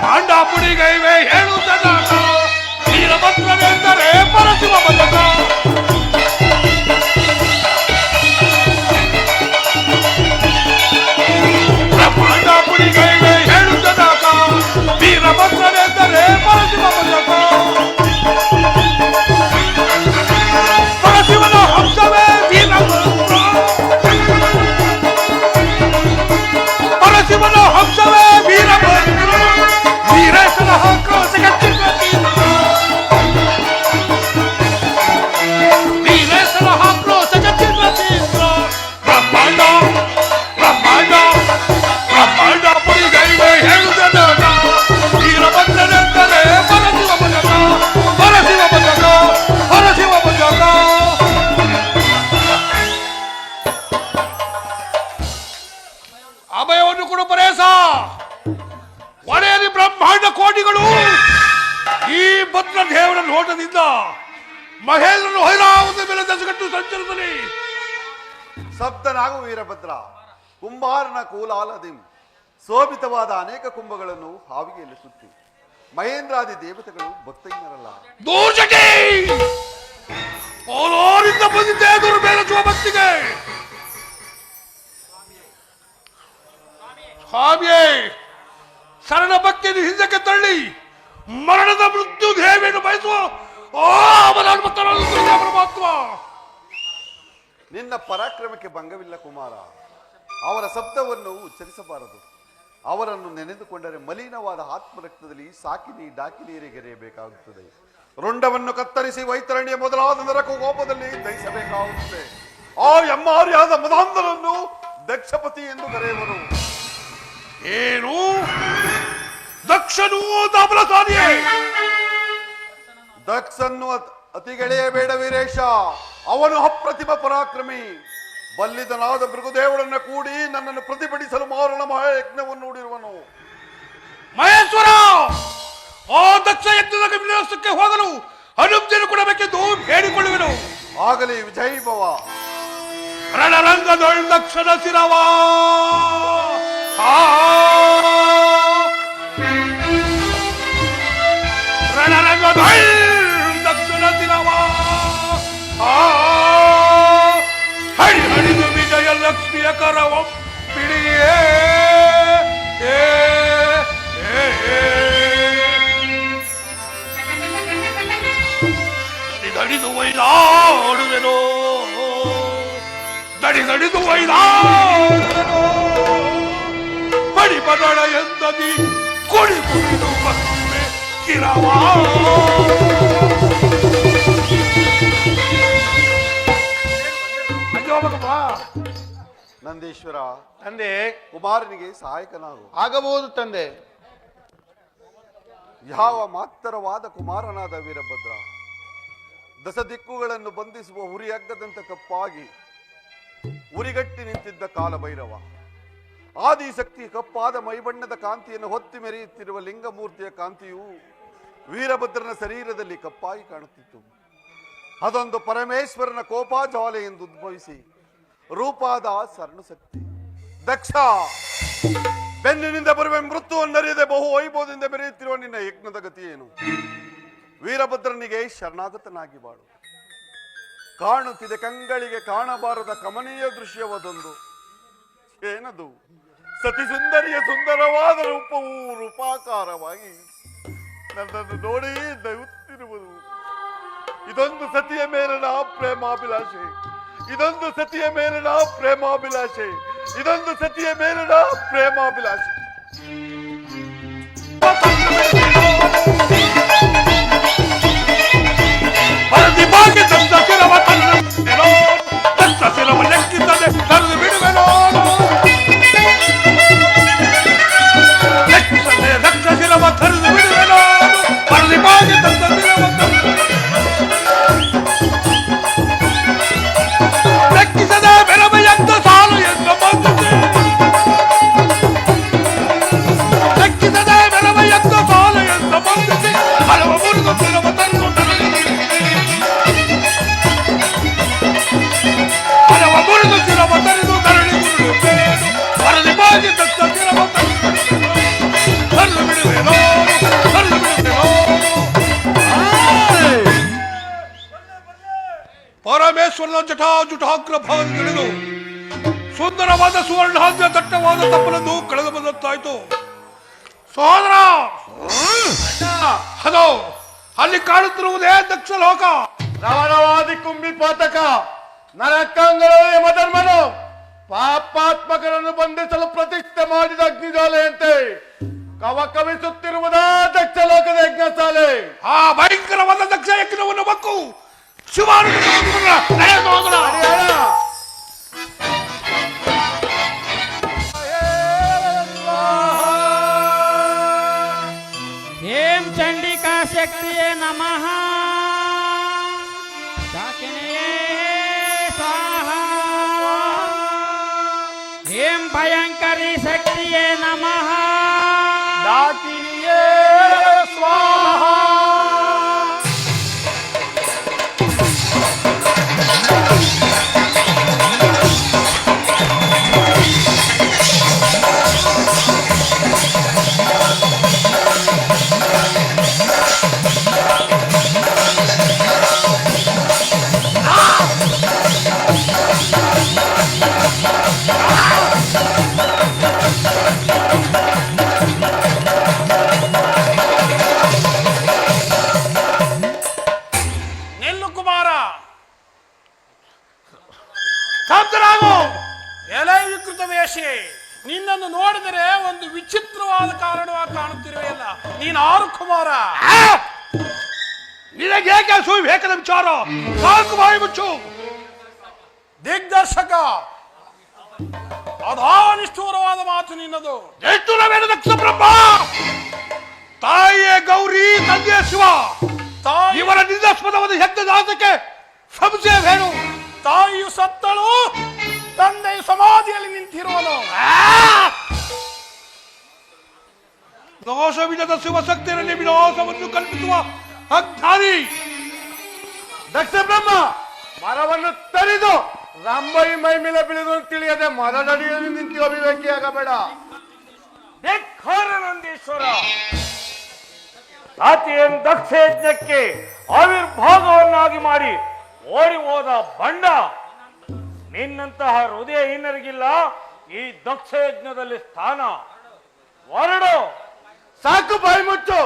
ಬ್ರಹ್ಮಾಂಡ ಪುಡಿಗೈವೆ ಹೇಳುವುದನ್ನಾಗ ವೀರಭದ್ರನೆಂದರೆ ಪರಶಿವ ಬಲ್ಲಕ ಬ್ರಹ್ಮಾಂಡ ಪುಡಿಗೈವೆ ಹೇಳುವುದನ್ನಾಗ ವೀರಭದ್ರನೆಂದರೆ ಪರಶಿವ ಬಲ್ಲಕ ಪರಶಿವನ ಹಂಸವೇ ವೀರಭದ್ರ ಪರಶಿವನ ಹಂಸವೇ ವೀರಭದ್ರ ವೀರೇಶನ ಆಕ್ರೋಶಕ್ಕೆ ಚಿಕ್ಕತೀರ್ಥ ವೀರೇಶನ ಆಕ್ರೋಶಕ್ಕೆ ಚಿಕ್ಕತೀರ್ಥ ಬ್ರಹ್ಮಾಂಡ ಬ್ರಹ್ಮಾಂಡ ಬ್ರಹ್ಮಾಂಡ ಪುಡಿಗೈವೆ ಹೇಳುವುದನ್ನಾಗ ವೀರಭದ್ರನೆಂದರೆ ಪರಶಿವ ಬಲ್ಲಕ ಪರಶಿವ ಬಲ್ಲಕ ಪರಶಿವ ಬಲ್ಲಕ ಅಭಯವನ್ನು ಕೊಡು ಪರೇಶ ಒಡೆಯಲಿ ಬ್ರಹ್ಮಾಂಡ ಕೋಟಿಗಳು ಈ ಭದ್ರದೇವರ ನೋಟದಿಂದ ಮಹೇಂದ್ರನು ಹೈರಾವತಿ ಮೇಲೆ ದಶಗಟ್ಟು ಸಂಚರಿಸಲಿ. ಸಪ್ತನಾಗು ವೀರಭದ್ರ ಕುಂಬಾರನ ಕೂಲಾಲದಿಂ ಶೋಭಿತವಾದ ಅನೇಕ ಕುಂಭಗಳನ್ನು ಹಾವಿಗೆ ಎಲ್ಲಿಸುತ್ತಿ ಮಹೇಂದ್ರಾದಿ ದೇವತೆಗಳು ಭಕ್ತೈನರಲ್ಲ. ದೂರ್ಜಟಿ ಓಲೋರಿಂದ ಬಂದಿದ್ದೆ ದುರ್ಬೇಲಚುವ ಭಕ್ತಿಗೆ ಸ್ವಾಮಿಯೇ ಶರಣ ಭಕ್ತಿಯನ್ನು ಹಿಂದಕ್ಕೆ ತಳ್ಳಿ ಮರಣದ ಮೃತ್ಯು ದೇವಿಯನ್ನು ಬಯಸುವ ಪರಮಾತ್ಮ ನಿನ್ನ ಪರಾಕ್ರಮಕ್ಕೆ ಭಂಗವಿಲ್ಲ ಕುಮಾರ. ಅವರ ಶಬ್ದವನ್ನು ಉಚ್ಚರಿಸಬಾರದು. ಅವರನ್ನು ನೆನೆದುಕೊಂಡರೆ ಮಲಿನವಾದ ಆತ್ಮರಕ್ತದಲ್ಲಿ ಸಾಕಿನಿ ಡಾಕಿನೀರಿಗೆರೆಯಬೇಕಾಗುತ್ತದೆ. ರುಂಡವನ್ನು ಕತ್ತರಿಸಿ ವೈತರಣಿಯ ಮೊದಲಾದ ನರಕ ಕೋಪದಲ್ಲಿ ದಹಿಸಬೇಕಾಗುತ್ತದೆ. ಆ ಎಮ್ಮಾರಿಯಾದ ಮದಾಂಧನನ್ನು ದಕ್ಷಪತಿ ಎಂದು ಕರೆಯುವರು. ಏನು ದಕ್ಷನು ದಾಬಲತಾನಿಯೇ ದಕ್ಷನ್ನು ಅತಿಗೆಳೆಯಬೇಡ ವೀರೇಶ. ಅವನು ಅಪ್ರತಿಮ ಪರಾಕ್ರಮಿ. ಬಲ್ಲಿದನಾದ ಮೃಗುದೇವರನ್ನ ಕೂಡಿ ನನ್ನನ್ನು ಪ್ರತಿಭಟಿಸಲು ಮಾರಣ ಮಹಾಯಜ್ಞವನ್ನು ಹೂಡಿರುವನು. ಮಹೇಶ್ವರ ಆ ದಕ್ಷ ಯಜ್ಞದ ವಿನ್ಯಾಸಕ್ಕೆ ಹೋಗಲು ಅನುಮತಿಯನ್ನು ಕೊಡಬೇಕೆಂದು ಬೇಡಿಕೊಳ್ಳುವೆನು. ಆಗಲಿ ವಿಜಯ್ ಭವ. ರಣರಂಗದೊಳ್ ದಕ್ಷನ ಶಿರವ ರಣರಂಗದೊಳ್ ದಕ್ಷನ ಶಿರವ ಹಳಿ ಹಳಿದು ವಿಜಯ ಲಕ್ಷ್ಮಿಯ ಕರವಂ ಪಿಡಿಯೇ ದಡಿದು ಒಯ್ದಾಡುವೆನೋ ದಡಿದು ಒಯ್ದಾಡುವೆನೋ ಬಡಿ ಬದಳ ಎಂದದಿ ಕುಡಿ ಕುಡಿದು ಬರುವೆ ಕಿರವ ನಂದೀಶ್ವರ ತಂದೆ ಕುಮಾರನಿಗೆ ಸಹಾಯಕನಾಗು. ಆಗಬಹುದು ತಂದೆ. ಯಾವ ಮಾತ್ತರವಾದ ಕುಮಾರನಾದ ವೀರಭದ್ರ ದಶ ದಿಕ್ಕುಗಳನ್ನು ಬಂಧಿಸುವ ಹುರಿಯಗ್ಗದಂತ ಕಪ್ಪಾಗಿ ಉರಿಗಟ್ಟಿ ನಿಂತಿದ್ದ ಕಾಲಭೈರವ ಆದಿಶಕ್ತಿ ಕಪ್ಪಾದ ಮೈಬಣ್ಣದ ಕಾಂತಿಯನ್ನು ಹೊತ್ತಿ ಮೆರೆಯುತ್ತಿರುವ ಲಿಂಗಮೂರ್ತಿಯ ಕಾಂತಿಯು ವೀರಭದ್ರನ ಶರೀರದಲ್ಲಿ ಕಪ್ಪಾಗಿ ಕಾಣುತ್ತಿತ್ತು. ಅದೊಂದು ಪರಮೇಶ್ವರನ ಕೋಪಾಜ್ವಾಲೆ ಎಂದು ಉದ್ಭವಿಸಿ ರೂಪಾದ ಶರಣಶಕ್ತಿ. ದಕ್ಷ ಬೆನ್ನಿನಿಂದ ಬರುವ ಮೃತ್ಯುವನ್ನರಿಯದೆ ಬಹು ವೈಭವದಿಂದ ಬೆರೆಯುತ್ತಿರುವ ನಿನ್ನ ಯಜ್ಞದ ಗತಿ ಏನು? ವೀರಭದ್ರನಿಗೆ ಶರಣಾಗತನಾಗಿ ಬಾಳು. ಕಾಣುತ್ತಿದೆ ಕಂಗಳಿಗೆ ಕಾಣಬಾರದ ಕಮನೀಯ ದೃಶ್ಯವದೊಂದು. ಏನದು? ಸತಿ ಸುಂದರಿಯ ಸುಂದರವಾದ ರೂಪವು ರೂಪಾಕಾರವಾಗಿ ನನ್ನನ್ನು ನೋಡಿ ನಗುತ್ತಿರುವುದು. ಇದೊಂದು ಸತಿಯ ಮೇಲಿನ ಪ್ರೇಮಾಭಿಲಾಷೆ, ಇದೊಂದು ಸತಿಯ ಮೇಲಿನ ಪ್ರೇಮಾಭಿಲಾಷೆ, ಇದೊಂದು ಸತಿಯ ಮೇಲಿನ ಪ್ರೇಮಾಭಿಲಾಷೆ. ಲೆಕ್ಕಿಸದೆ ಬೆರವಯ್ಯಂತ ಸಾಲು ಎಂತ ಬಂದಿದೆ ಕಮಲದ ಜಟಾಜುಟಾಗ್ರ ಭಾಗಗಳಿದು ಸುಂದರವಾದ ಸುವರ್ಣಾದ್ಯ ದಟ್ಟವಾದ ತಪ್ಪಲನ್ನು ಕಳೆದು ಬಂದಂತಾಯ್ತು. ಸಹೋದರ, ಅದು ಅಲ್ಲಿ ಕಾಣುತ್ತಿರುವುದೇ ದಕ್ಷ ಲೋಕ. ರವರವಾದಿ ಕುಂಬಿ ಪಾತಕ ನರಕಾಂಗಗಳು ಯಮಧರ್ಮನು ಪಾಪಾತ್ಮಕರನ್ನು ಬಂಧಿಸಲು ಪ್ರತಿಷ್ಠೆ ಮಾಡಿದ ಅಗ್ನಿಜಾಲೆಯಂತೆ ಕವಿಸುತ್ತಿರುವುದ ದಕ್ಷ ಲೋಕದ ಯಜ್ಞಶಾಲೆ. ಆ ಭಯಂಕರವಾದ ದಕ್ಷ ಯಜ್ಞವನ್ನು ಮಕ್ಕು ಶಿವ ಏಂ ಚಂಡಿಕಾ ಶಕ್ತಿಯೇ ನಮಃ. ಶಾಕಿನಿಯೇ ಸ್ವಾಹಾ. ಏಂ ಭಯಂಕರಿ ಶಕ್ತಿಯೇ ನಮಃ. ಡಾಕಿನಿಯೇ ಸ್ವಾಹ. ನಿಲ್ಲು ಕುಮಾರ, ಶಾಂತರಾಗು. ಎಲೆ ವಿಕೃತ ವೇಷಿ, ನಿನ್ನನ್ನು ನೋಡಿದರೆ ಒಂದು ವಿಚಿತ್ರವಾದ ಕಾರಣವಾಗಿ ಕಾಣುತ್ತಿರುವೆಯಲ್ಲ. ನೀನಾರು ಕುಮಾರ? ನಿನಗೇಕೆ ಸುವಿವೇಕದ ವಿಚಾರ? ಸಾಕು ಬಾಯಿ ಮುಚ್ಚು. ದಿಗ್ದರ್ಶಕ, ಅದಾ ನಿಷ್ಠೂರವಾದ ಮಾತು ನಿನ್ನದು. ಎಷ್ಟು ನವೇನು ದಕ್ಷ ಬ್ರಹ್ಮ, ತಾಯಿಯೇ ಗೌರಿ, ತಂದೆಯೇ ಶಿವ, ತಾಯಿ ಇವರ ನಿಂದಾಸ್ಪದವಾದ ಯಜ್ಞದಾಸಕ್ಕೆ ಸಂಶಯವೇನು? ತಾಯಿಯು ಸತ್ತಳು, ತಂದೆಯು ಸಮಾಧಿಯಲ್ಲಿ ನಿಂತಿರುವನು. ದೋಷವಿಲ್ಲದ ಶಿವಶಕ್ತಿಯಲ್ಲಿ ವಿನಾಶವನ್ನು ಕಲ್ಪಿಸುವ ಅಜ್ಞಾನಿ ದಕ್ಷ ಬ್ರಹ್ಮ ಮರವನ್ನು ತರಿದು ರಂಬೈ ಮೈ ಮೇಲೆ ಬೀಳುವುದು ತಿಳಿಯದೆ ಮರದಡಿಯಲ್ಲಿ ನಿಂತು ಅಭಿವ್ಯಕ್ತಿಯಾಗಬೇಡ. ನಂದೀಶ್ವರ, ರಾತಿಯನ್ನು ದಕ್ಷ ಯಜ್ಞಕ್ಕೆ ಆವಿರ್ಭಾಗವನ್ನಾಗಿ ಮಾಡಿ ಓಡಿ ಹೋದ ಬಂಡ, ನಿನ್ನಂತಹ ಹೃದಯಹೀನರಿಗಿಲ್ಲ ಈ ದಕ್ಷ ಯಜ್ಞದಲ್ಲಿ ಸ್ಥಾನ. ಹೊರಡು. ಸಾಕು ಬಾಯಿ ಮುಚ್ಚು.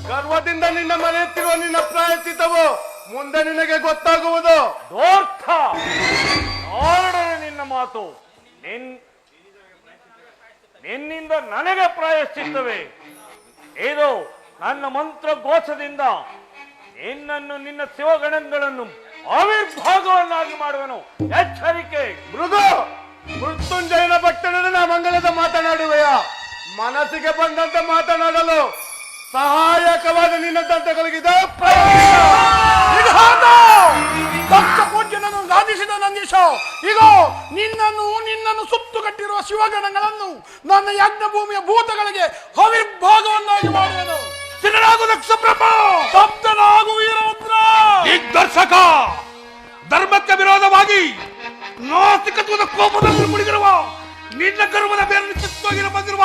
ಗರ್ವದಿಂದ ನಿನ್ನ ಮನೆಯತ್ತಿರುವ ನಿನ್ನ ಪ್ರಾಯಶ್ಚಿತ್ತವು ಮುಂದೆ ನಿನಗೆ ಗೊತ್ತಾಗುವುದು. ದೋರ್ಥ, ಹೊರಡರೆ ನಿನ್ನ ಮಾತು. ನಿನ್ನಿಂದ ನನಗೆ ಪ್ರಾಯಶ್ಚಿತ್ತವೇ. ಇದು ನನ್ನ ಮಂತ್ರ ಘೋಷದಿಂದ ನಿನ್ನನ್ನು ನಿನ್ನ ಶಿವಗಣಗಳನ್ನು ಆವಿರ್ಭಾಗವನ್ನಾಗಿ ಮಾಡುವನು. ಎಚ್ಚರಿಕೆ. ಮೃದು ಮೃತ್ಯುಂಜಯನ ಪಟ್ಟಣದ ಮಂಗಲದ ಮಾತನಾಡುವೆಯ ಮನಸ್ಸಿಗೆ ಬಂದಂತೆ ಮಾತನಾಡಲು ಸಹಾಯಕವಾದ ನಿನ್ನ ದಂತಗಳಿಗಿದೆ. ದಕ್ಷ ಪೂಜ್ಯನನ್ನು ಸಾಧಿಸಿದ ನಂದೀಶ, ಈಗ ನಿನ್ನನ್ನು ಸುತ್ತು ಕಟ್ಟಿರುವ ಶಿವಗಣಗಳನ್ನು ನನ್ನ ಯಜ್ಞ ಭೂಮಿಯ ಭೂತಗಳಿಗೆ ಆವಿರ್ಭಾಗವನ್ನಾಗಿ ಮಾಡುವನು. ಸಿದ್ಧನಾಗು ದಕ್ಷ ಬ್ರಹ್ಮ. ತಪ್ತನಾಗು ವೀರಭದ್ರ. ದಿಗ್ದರ್ಶಕ, ಧರ್ಮಕ್ಕೆ ವಿರೋಧವಾಗಿ ನಾಸ್ತಿಕತ್ವದ ಕೋಪದಲ್ಲಿ ಮುಳುಗಿರುವ ನಿನ್ನ ಗರ್ವದ ಬೇರೆ ಕಿತ್ತೋಗಿರ ಬಂದಿರುವ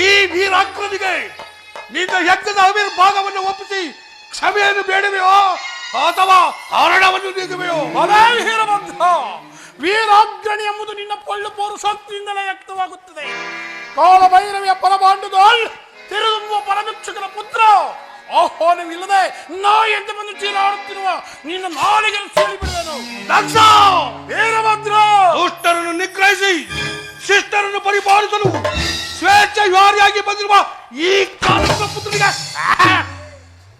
ಈ ವೀರಾಗ್ರನಿಗೆ ನಿನ್ನ ಯಜ್ಞದ ಆವಿರ್ಭಾಗವನ್ನು ಒಪ್ಪಿಸಿ ಕ್ಷಮೆಯನ್ನು ಬೇಡವೆಯೋ ಅಥವಾ ಹರಣವನ್ನು ನೀಡುವೆಯೋ? ವೀರಭದ್ರ, ವೀರಾಗ್ರಣಿ ಎಂಬುದು ನಿನ್ನ ಪೊಳ್ಳು ಪೌರುಷತ್ವದಿಂದಲೇ ವ್ಯಕ್ತವಾಗುತ್ತದೆ. ಕಾಲಭೈರವಿಯ ಪರಬಾಂಡುಗೋಳ್ ತಿರುಗುವ ಪರಭಿಕ್ಷುಕನ ಪುತ್ರ, ಆಹ್ವಾನವಿಲ್ಲದೆ ನಾಯಂತೆ ಬಂದು ಚೀರಾಡುತ್ತಿರುವ ನಿನ್ನ ನಾಲಿಗೆ ಸೀಳಿ ಬಿಡುವನು. ದಕ್ಷ, ವೀರಭದ್ರ, ದುಷ್ಟರನ್ನು ನಿಗ್ರಹಿಸಿ ಶಿಷ್ಟರನ್ನು ಪರಿಪಾಲಿಸಲು ಸ್ವೇಚ್ಛಾಚಾರಿಯಾಗಿ ಬಂದಿರುವ ಈ ಕಾಲದ ಪುತ್ರನಿಗೆ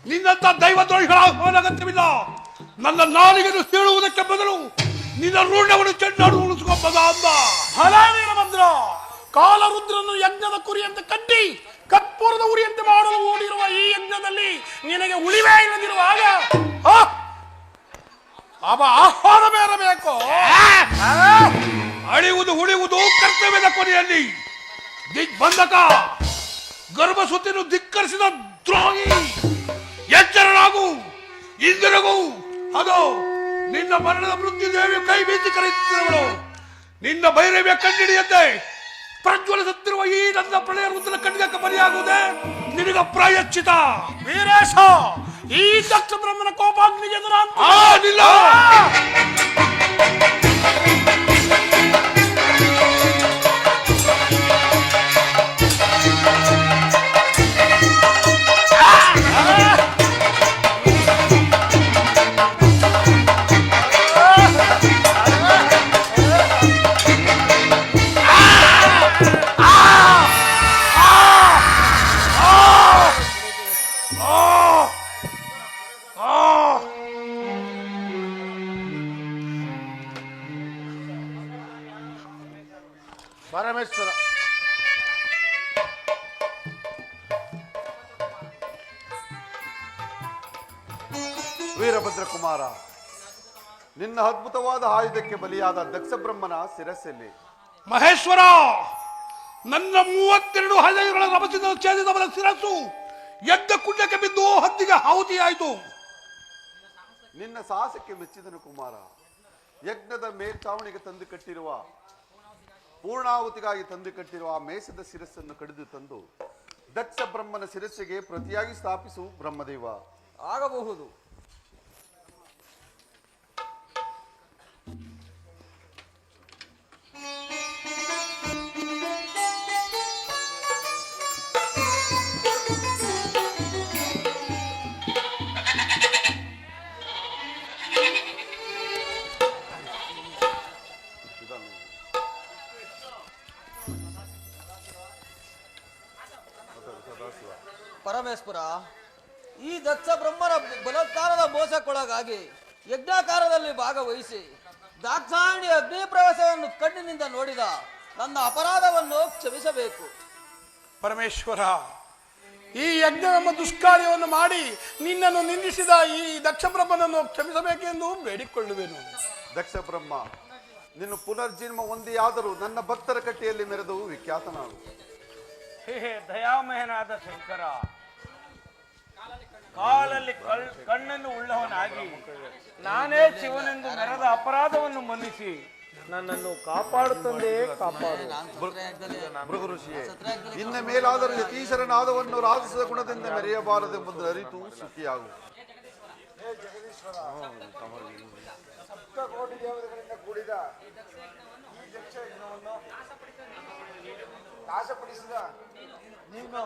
ನಿನ್ನಂತ ದೈವದ್ರೋಹಿಗಳ ಆಹ್ವಾನ ಅಗತ್ಯವಿಲ್ಲ. ನನ್ನ ನಾಲಿಗೆಯನ್ನು ಸೀಳುವುದಕ್ಕೆ ಬದಲು ನಿನ್ನ ಋಣವನ್ನು ಚೆನ್ನಾಡು ಉಳಿಸಿಕೊಂಬದ ಅಂದ. ಫಲ ವೀರಭದ್ರ, ಕಾಲರುದ್ರನ್ನು ಯಜ್ಞದ ಕುರಿಯಂತೆ ಕಟ್ಟಿ ಕರ್ಪೂರದ ಉರಿಯಂತೆ ಮಾಡಲು ಓಡಿರುವ ಈ ಯಜ್ಞದಲ್ಲಿ ನಿನಗೆ ಉಳಿವೇ ಇಲ್ಲದಿರುವಾಗ ಅವ ಆಹ್ವಾನ ಬೇರಬೇಕು. ಅಳಿಯುವುದು ಉಳಿಯುವುದು ಕರ್ತವ್ಯದ ಕೊನೆಯಲ್ಲಿ. ದಿಗ್ಬಂಧಕ, ಗರ್ಭಸುತ್ತಿನ ಧಿಕ್ಕರಿಸಿದ ದ್ರೋಹಿ, ಎಚ್ಚರನಾಗು. ಇಂದಿರಗು. ಅದು ನಿನ್ನ ಮರಣದ ಮೃತ್ಯುದೇವಿಯ ಕೈ ಬೀಸಿ ಕರೆಯುತ್ತಿರುವಳು. ನಿನ್ನ ಭೈರವಿಯ ಕಣ್ಣಿಡಿಯಂತೆ ಪ್ರಜ್ವಲಿಸುತ್ತಿರುವ ಈ ನನ್ನ ಪ್ರಳಯ ರುದ್ರನ ಕಣ್ಣಿಗೆ ಬಲಿಯಾಗುವುದೇ ನಿನಗ ಪ್ರಾಯಶ್ಚಿತ. ವೀರೇಶ, ಈ ದಕ್ಷ ಬ್ರಹ್ಮನ ಕೋಪಾಗ್ನಿಗೆ ಎದುರಾಂತ ನಿಲ್ಲ. ಪರಮೇಶ್ವರ, ವೀರಭದ್ರ ಕುಮಾರ, ನಿನ್ನ ಅದ್ಭುತವಾದ ಆಯುಧಕ್ಕೆ ಬಲಿಯಾದ ದಕ್ಷ ಬ್ರಹ್ಮನ ಶಿರಸ್ಸೆಲ್ಲಿ? ಮಹೇಶ್ವರ, ನನ್ನ 32 ಹಳೆಗಳ ರಭಸದಿಂದ ಛೇದಿದವರ ಶಿರಸ್ಸು ಎದ್ದ ಕುಂಡಕ್ಕೆ ಬಿದ್ದು ಹದ್ದಿಗೆ ಆಹುತಿಯಾಯಿತು. ನಿನ್ನ ಸಾಹಸಕ್ಕೆ ಮೆಚ್ಚಿದನು ಕುಮಾರ. ಯಜ್ಞದ ಮೇಲ್ಛಾವಣಿಗೆ ತಂದು ಕಟ್ಟಿರುವ, ಪೂರ್ಣಾಹುತಿಗಾಗಿ ತಂದು ಕಟ್ಟಿರುವ ಆ ಮೇಷದ ಶಿರಸ್ಸನ್ನು ಕಡಿದು ತಂದು ದಕ್ಷ ಬ್ರಹ್ಮನ ಶಿರಸ್ಸಿಗೆ ಪ್ರತಿಯಾಗಿ ಸ್ಥಾಪಿಸು ಬ್ರಹ್ಮದೇವ. ಆಗಬಹುದು. ಪರಮೇಶ್ವರ, ಈ ದಕ್ಷ ಬ್ರಹ್ಮನ ಬಲಾತ್ಕಾರದ ಮೋಸಕ್ಕೊಳಗಾಗಿ ಯಜ್ಞಾಕಾರದಲ್ಲಿ ಭಾಗವಹಿಸಿ ದಾಕ್ಷಾಯಣಿ ಅಗ್ನಿ ಪ್ರವೇಶವನ್ನು ಕಣ್ಣಿನಿಂದ ನೋಡಿದ ನನ್ನ ಅಪರಾಧವನ್ನು ಕ್ಷಮಿಸಬೇಕು. ಪರಮೇಶ್ವರ, ಈ ಯಜ್ಞವೆಂಬ ದುಷ್ಕಾರ್ಯವನ್ನು ಮಾಡಿ ನಿನ್ನನ್ನು ನಿಂದಿಸಿದ ಈ ದಕ್ಷ ಬ್ರಹ್ಮನನ್ನು ಕ್ಷಮಿಸಬೇಕೆಂದು ಬೇಡಿಕೊಳ್ಳುವೆನು. ದಕ್ಷ ಬ್ರಹ್ಮ, ನಿನ್ನ ಪುನರ್ಜನ್ಮ ಒಂದಿಯಾದರೂ ನನ್ನ ಭಕ್ತರ ಕಟ್ಟಿಯಲ್ಲಿ ಮೆರೆದು ವಿಖ್ಯಾತನಾಗು. ಹೇ ದಯಾಮಯನಾದ ಶಂಕರ, ಕಾಲಲ್ಲಿ ಕಣ್ಣನ್ನು ಉಳ್ಳವನಾಗಿ ನಾನೇ ಶಿವನೆಂದು ಮೆರೆದ ಅಪರಾಧವನ್ನು ಮನ್ನಿಸಿ ನನ್ನನ್ನು ಕಾಪಾಡುತ್ತಂದೇ ಕಾಪಾಡು. ಭೃಗು ಋಷಿಯೇ, ಇನ್ನ ಮೇಲಾದರೂ ಯತೀಶರನಾದವನ್ನು ರಾಜಸದ ಗುಣದಿಂದ ಮೆರೆಯಬಾರದೆಂಬುದು ಅರಿತು ಸುಖಿಯಾಗು. ಸಪ್ತಕೋಟಿ ದೇವತೆಗಳಿಂದ ಕೂಡಿದ ಈ ದಕ್ಷ ಯಜ್ಞವನ್ನು ನಾಶಪಡಿಸಿದ ನೀನು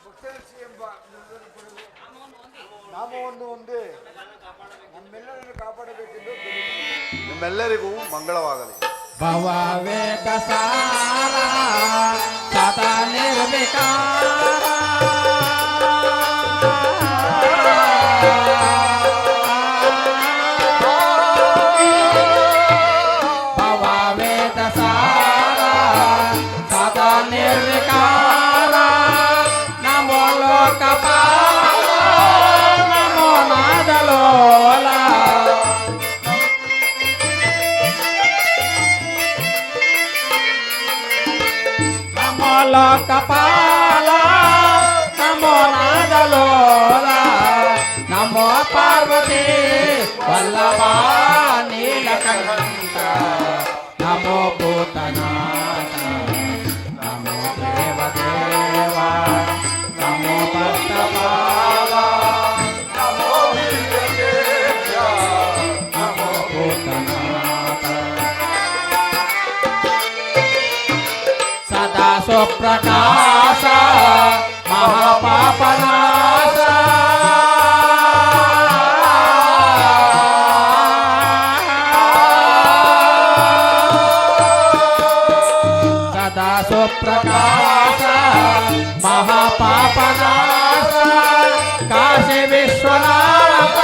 ಭಕ್ತದರ್ಶಿ ಎಂಬ ನಾಮವನ್ನು ಒಂದೇ ನಮ್ಮೆಲ್ಲರನ್ನು ಕಾಪಾಡಬೇಕೆಂದು ನಿಮ್ಮೆಲ್ಲರಿಗೂ ಮಂಗಳವಾಗಲಿ. ಭವವೇದ ಸಾರ ಸದಾ ನಿರ್ವಿಕಾರ ಭವವೇದ ಸಾರ ಸದಾ ನಿರ್ವಿಕಾರ ನಮೋ ಲೋಕಪಾಲ ನಮೋ ನಾದಲೋಲ ನಮೋ ಲೋಕಪಾಲ ನಮೋ ನಾದಲೋಲ ನಮೋ ಪಾರ್ವತಿ ವಲ್ಲಭ ನೀಲಕಂಠ ನಮೋ ಭೂತನಾಥ ನಮೋ ದೇವದೇವ ನಮೋ ಭಕ್ತಭಾವ ನಮೋ ವೀರಕೇಶ ನಮೋ ಭೂತನಾಥ ಸದಾ ಸುಪ್ರಕಾಶ ಮಹಾಪಾಪನಾಶ ಸದಾ ಸುಪ್ರಕಾಶ ಮಹಾಪಾಪನಾಶ ಕಾಶಿ ವಿಶ್ವನಾಥ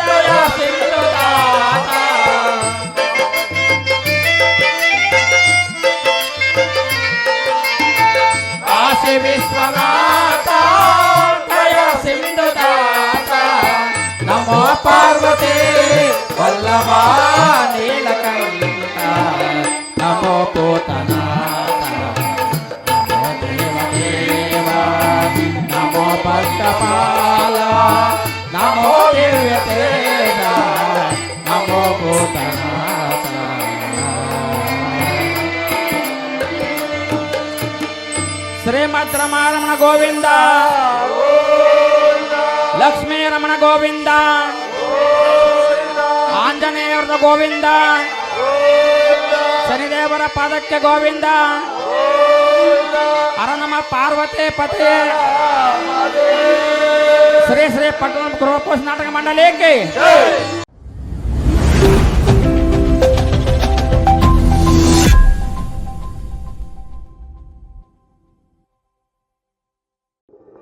ದಯಾ ಸಿಂಧುದಾತ ಕಾಶಿ ವಿಶ್ವನಾಥ ದಯಾ ಸಿಂಧುದಾತ ನಮೋ ಪಾರ್ವತಿ ವಲ್ಲಭ ನೀಲಕಂಠ ನಮೋ ಪೂತನಾಥ ನಮೋ ದೇವದೇವ ನಮೋ ಭಕ್ತಪಾಲ ನಮೋ ದಿವ್ಯತೇಜ ನಮೋ ಭೂತನಾಥ ಶ್ರೀಮದ್ ರಮಾರಮಣ ಗೋವಿಂದ ಲಕ್ಷ್ಮೀ ರಮಣ ಗೋವಿಂದ ಗೋವಿಂದ ಶನಿದೇವರ ಪಾದಕ್ಕೆ ಗೋವಿಂದ ಹರ ನಮ ಪಾರ್ವತಿ ಪತಿ ಶ್ರೀ ಶ್ರೀ ಪಟ್ಟಣ ಗೃಹಪೋಷ ನಾಟಕ ಮಂಡಳಿಗೆ